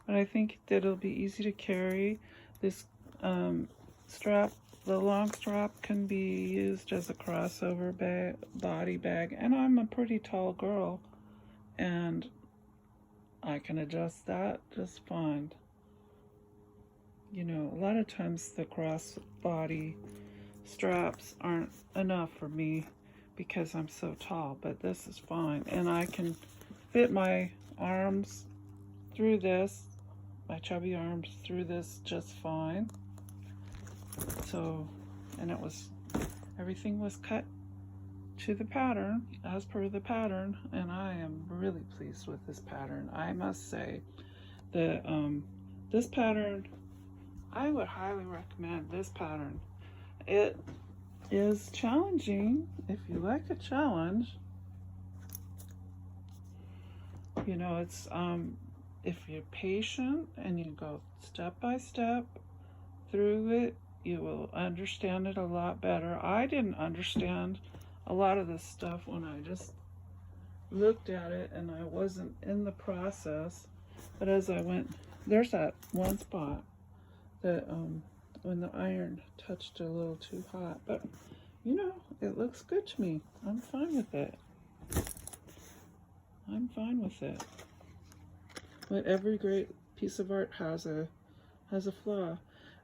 But I think that it'll be easy to carry. This strap, the long strap, can be used as a crossover bag, body bag. And I'm a pretty tall girl, and I can adjust that just fine. You know, a lot of times the crossbody straps aren't enough for me because I'm so tall, but this is fine. And I can fit my arms through this, my chubby arms through this just fine. So, and everything was cut to the pattern, as per the pattern, and I am really pleased with this pattern. I must say that this pattern, I would highly recommend this pattern. It is challenging if you like a challenge. You know, it's if you're patient and you go step by step through it, you will understand it a lot better. I didn't understand a lot of this stuff when I just looked at it and I wasn't in the process. But as I went, there's that one spot that when the iron touched a little too hot. But, you know, it looks good to me. I'm fine with it. I'm fine with it. But every great piece of art has a flaw.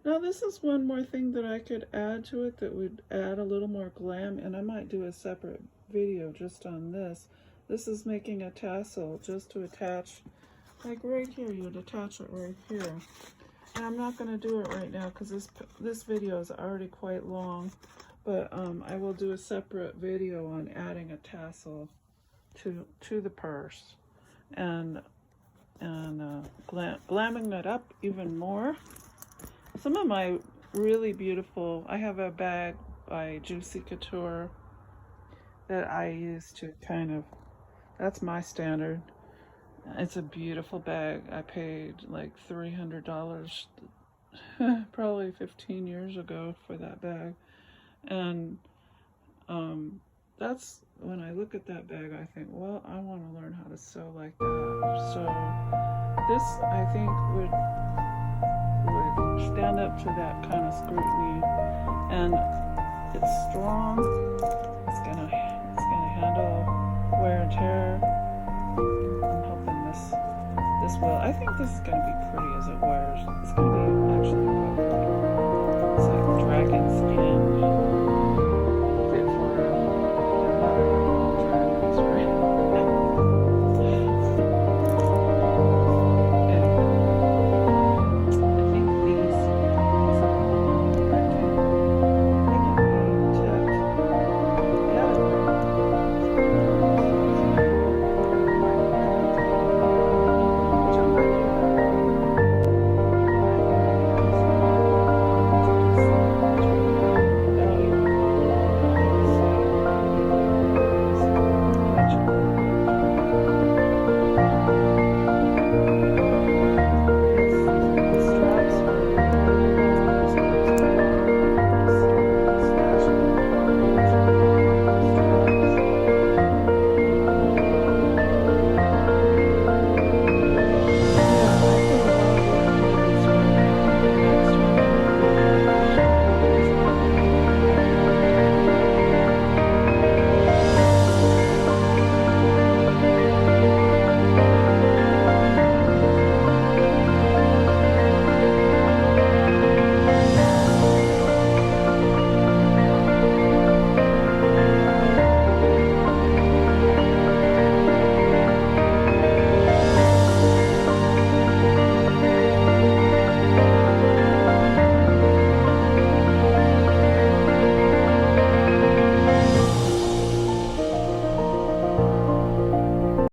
Now this is one more thing that I could add to it that would add a little more glam, and I might do a separate video just on this. This is making a tassel just to attach, like right here, you would attach it right here. And I'm not going to do it right now because this video is already quite long, but I will do a separate video on adding a tassel to the purse and glamming it up even more. Some of my really beautiful, I have a bag by Juicy Couture that I use to kind of, that's my standard. It's a beautiful bag. I paid like $300 probably 15 years ago for that bag. And that's, when I look at that bag, I think, well, I want to learn how to sew like that. So this, I think, would stand up to that kind of scrutiny, and it's strong. It's gonna handle wear and tear. I'm hoping this will. I think this is gonna be pretty as it wears.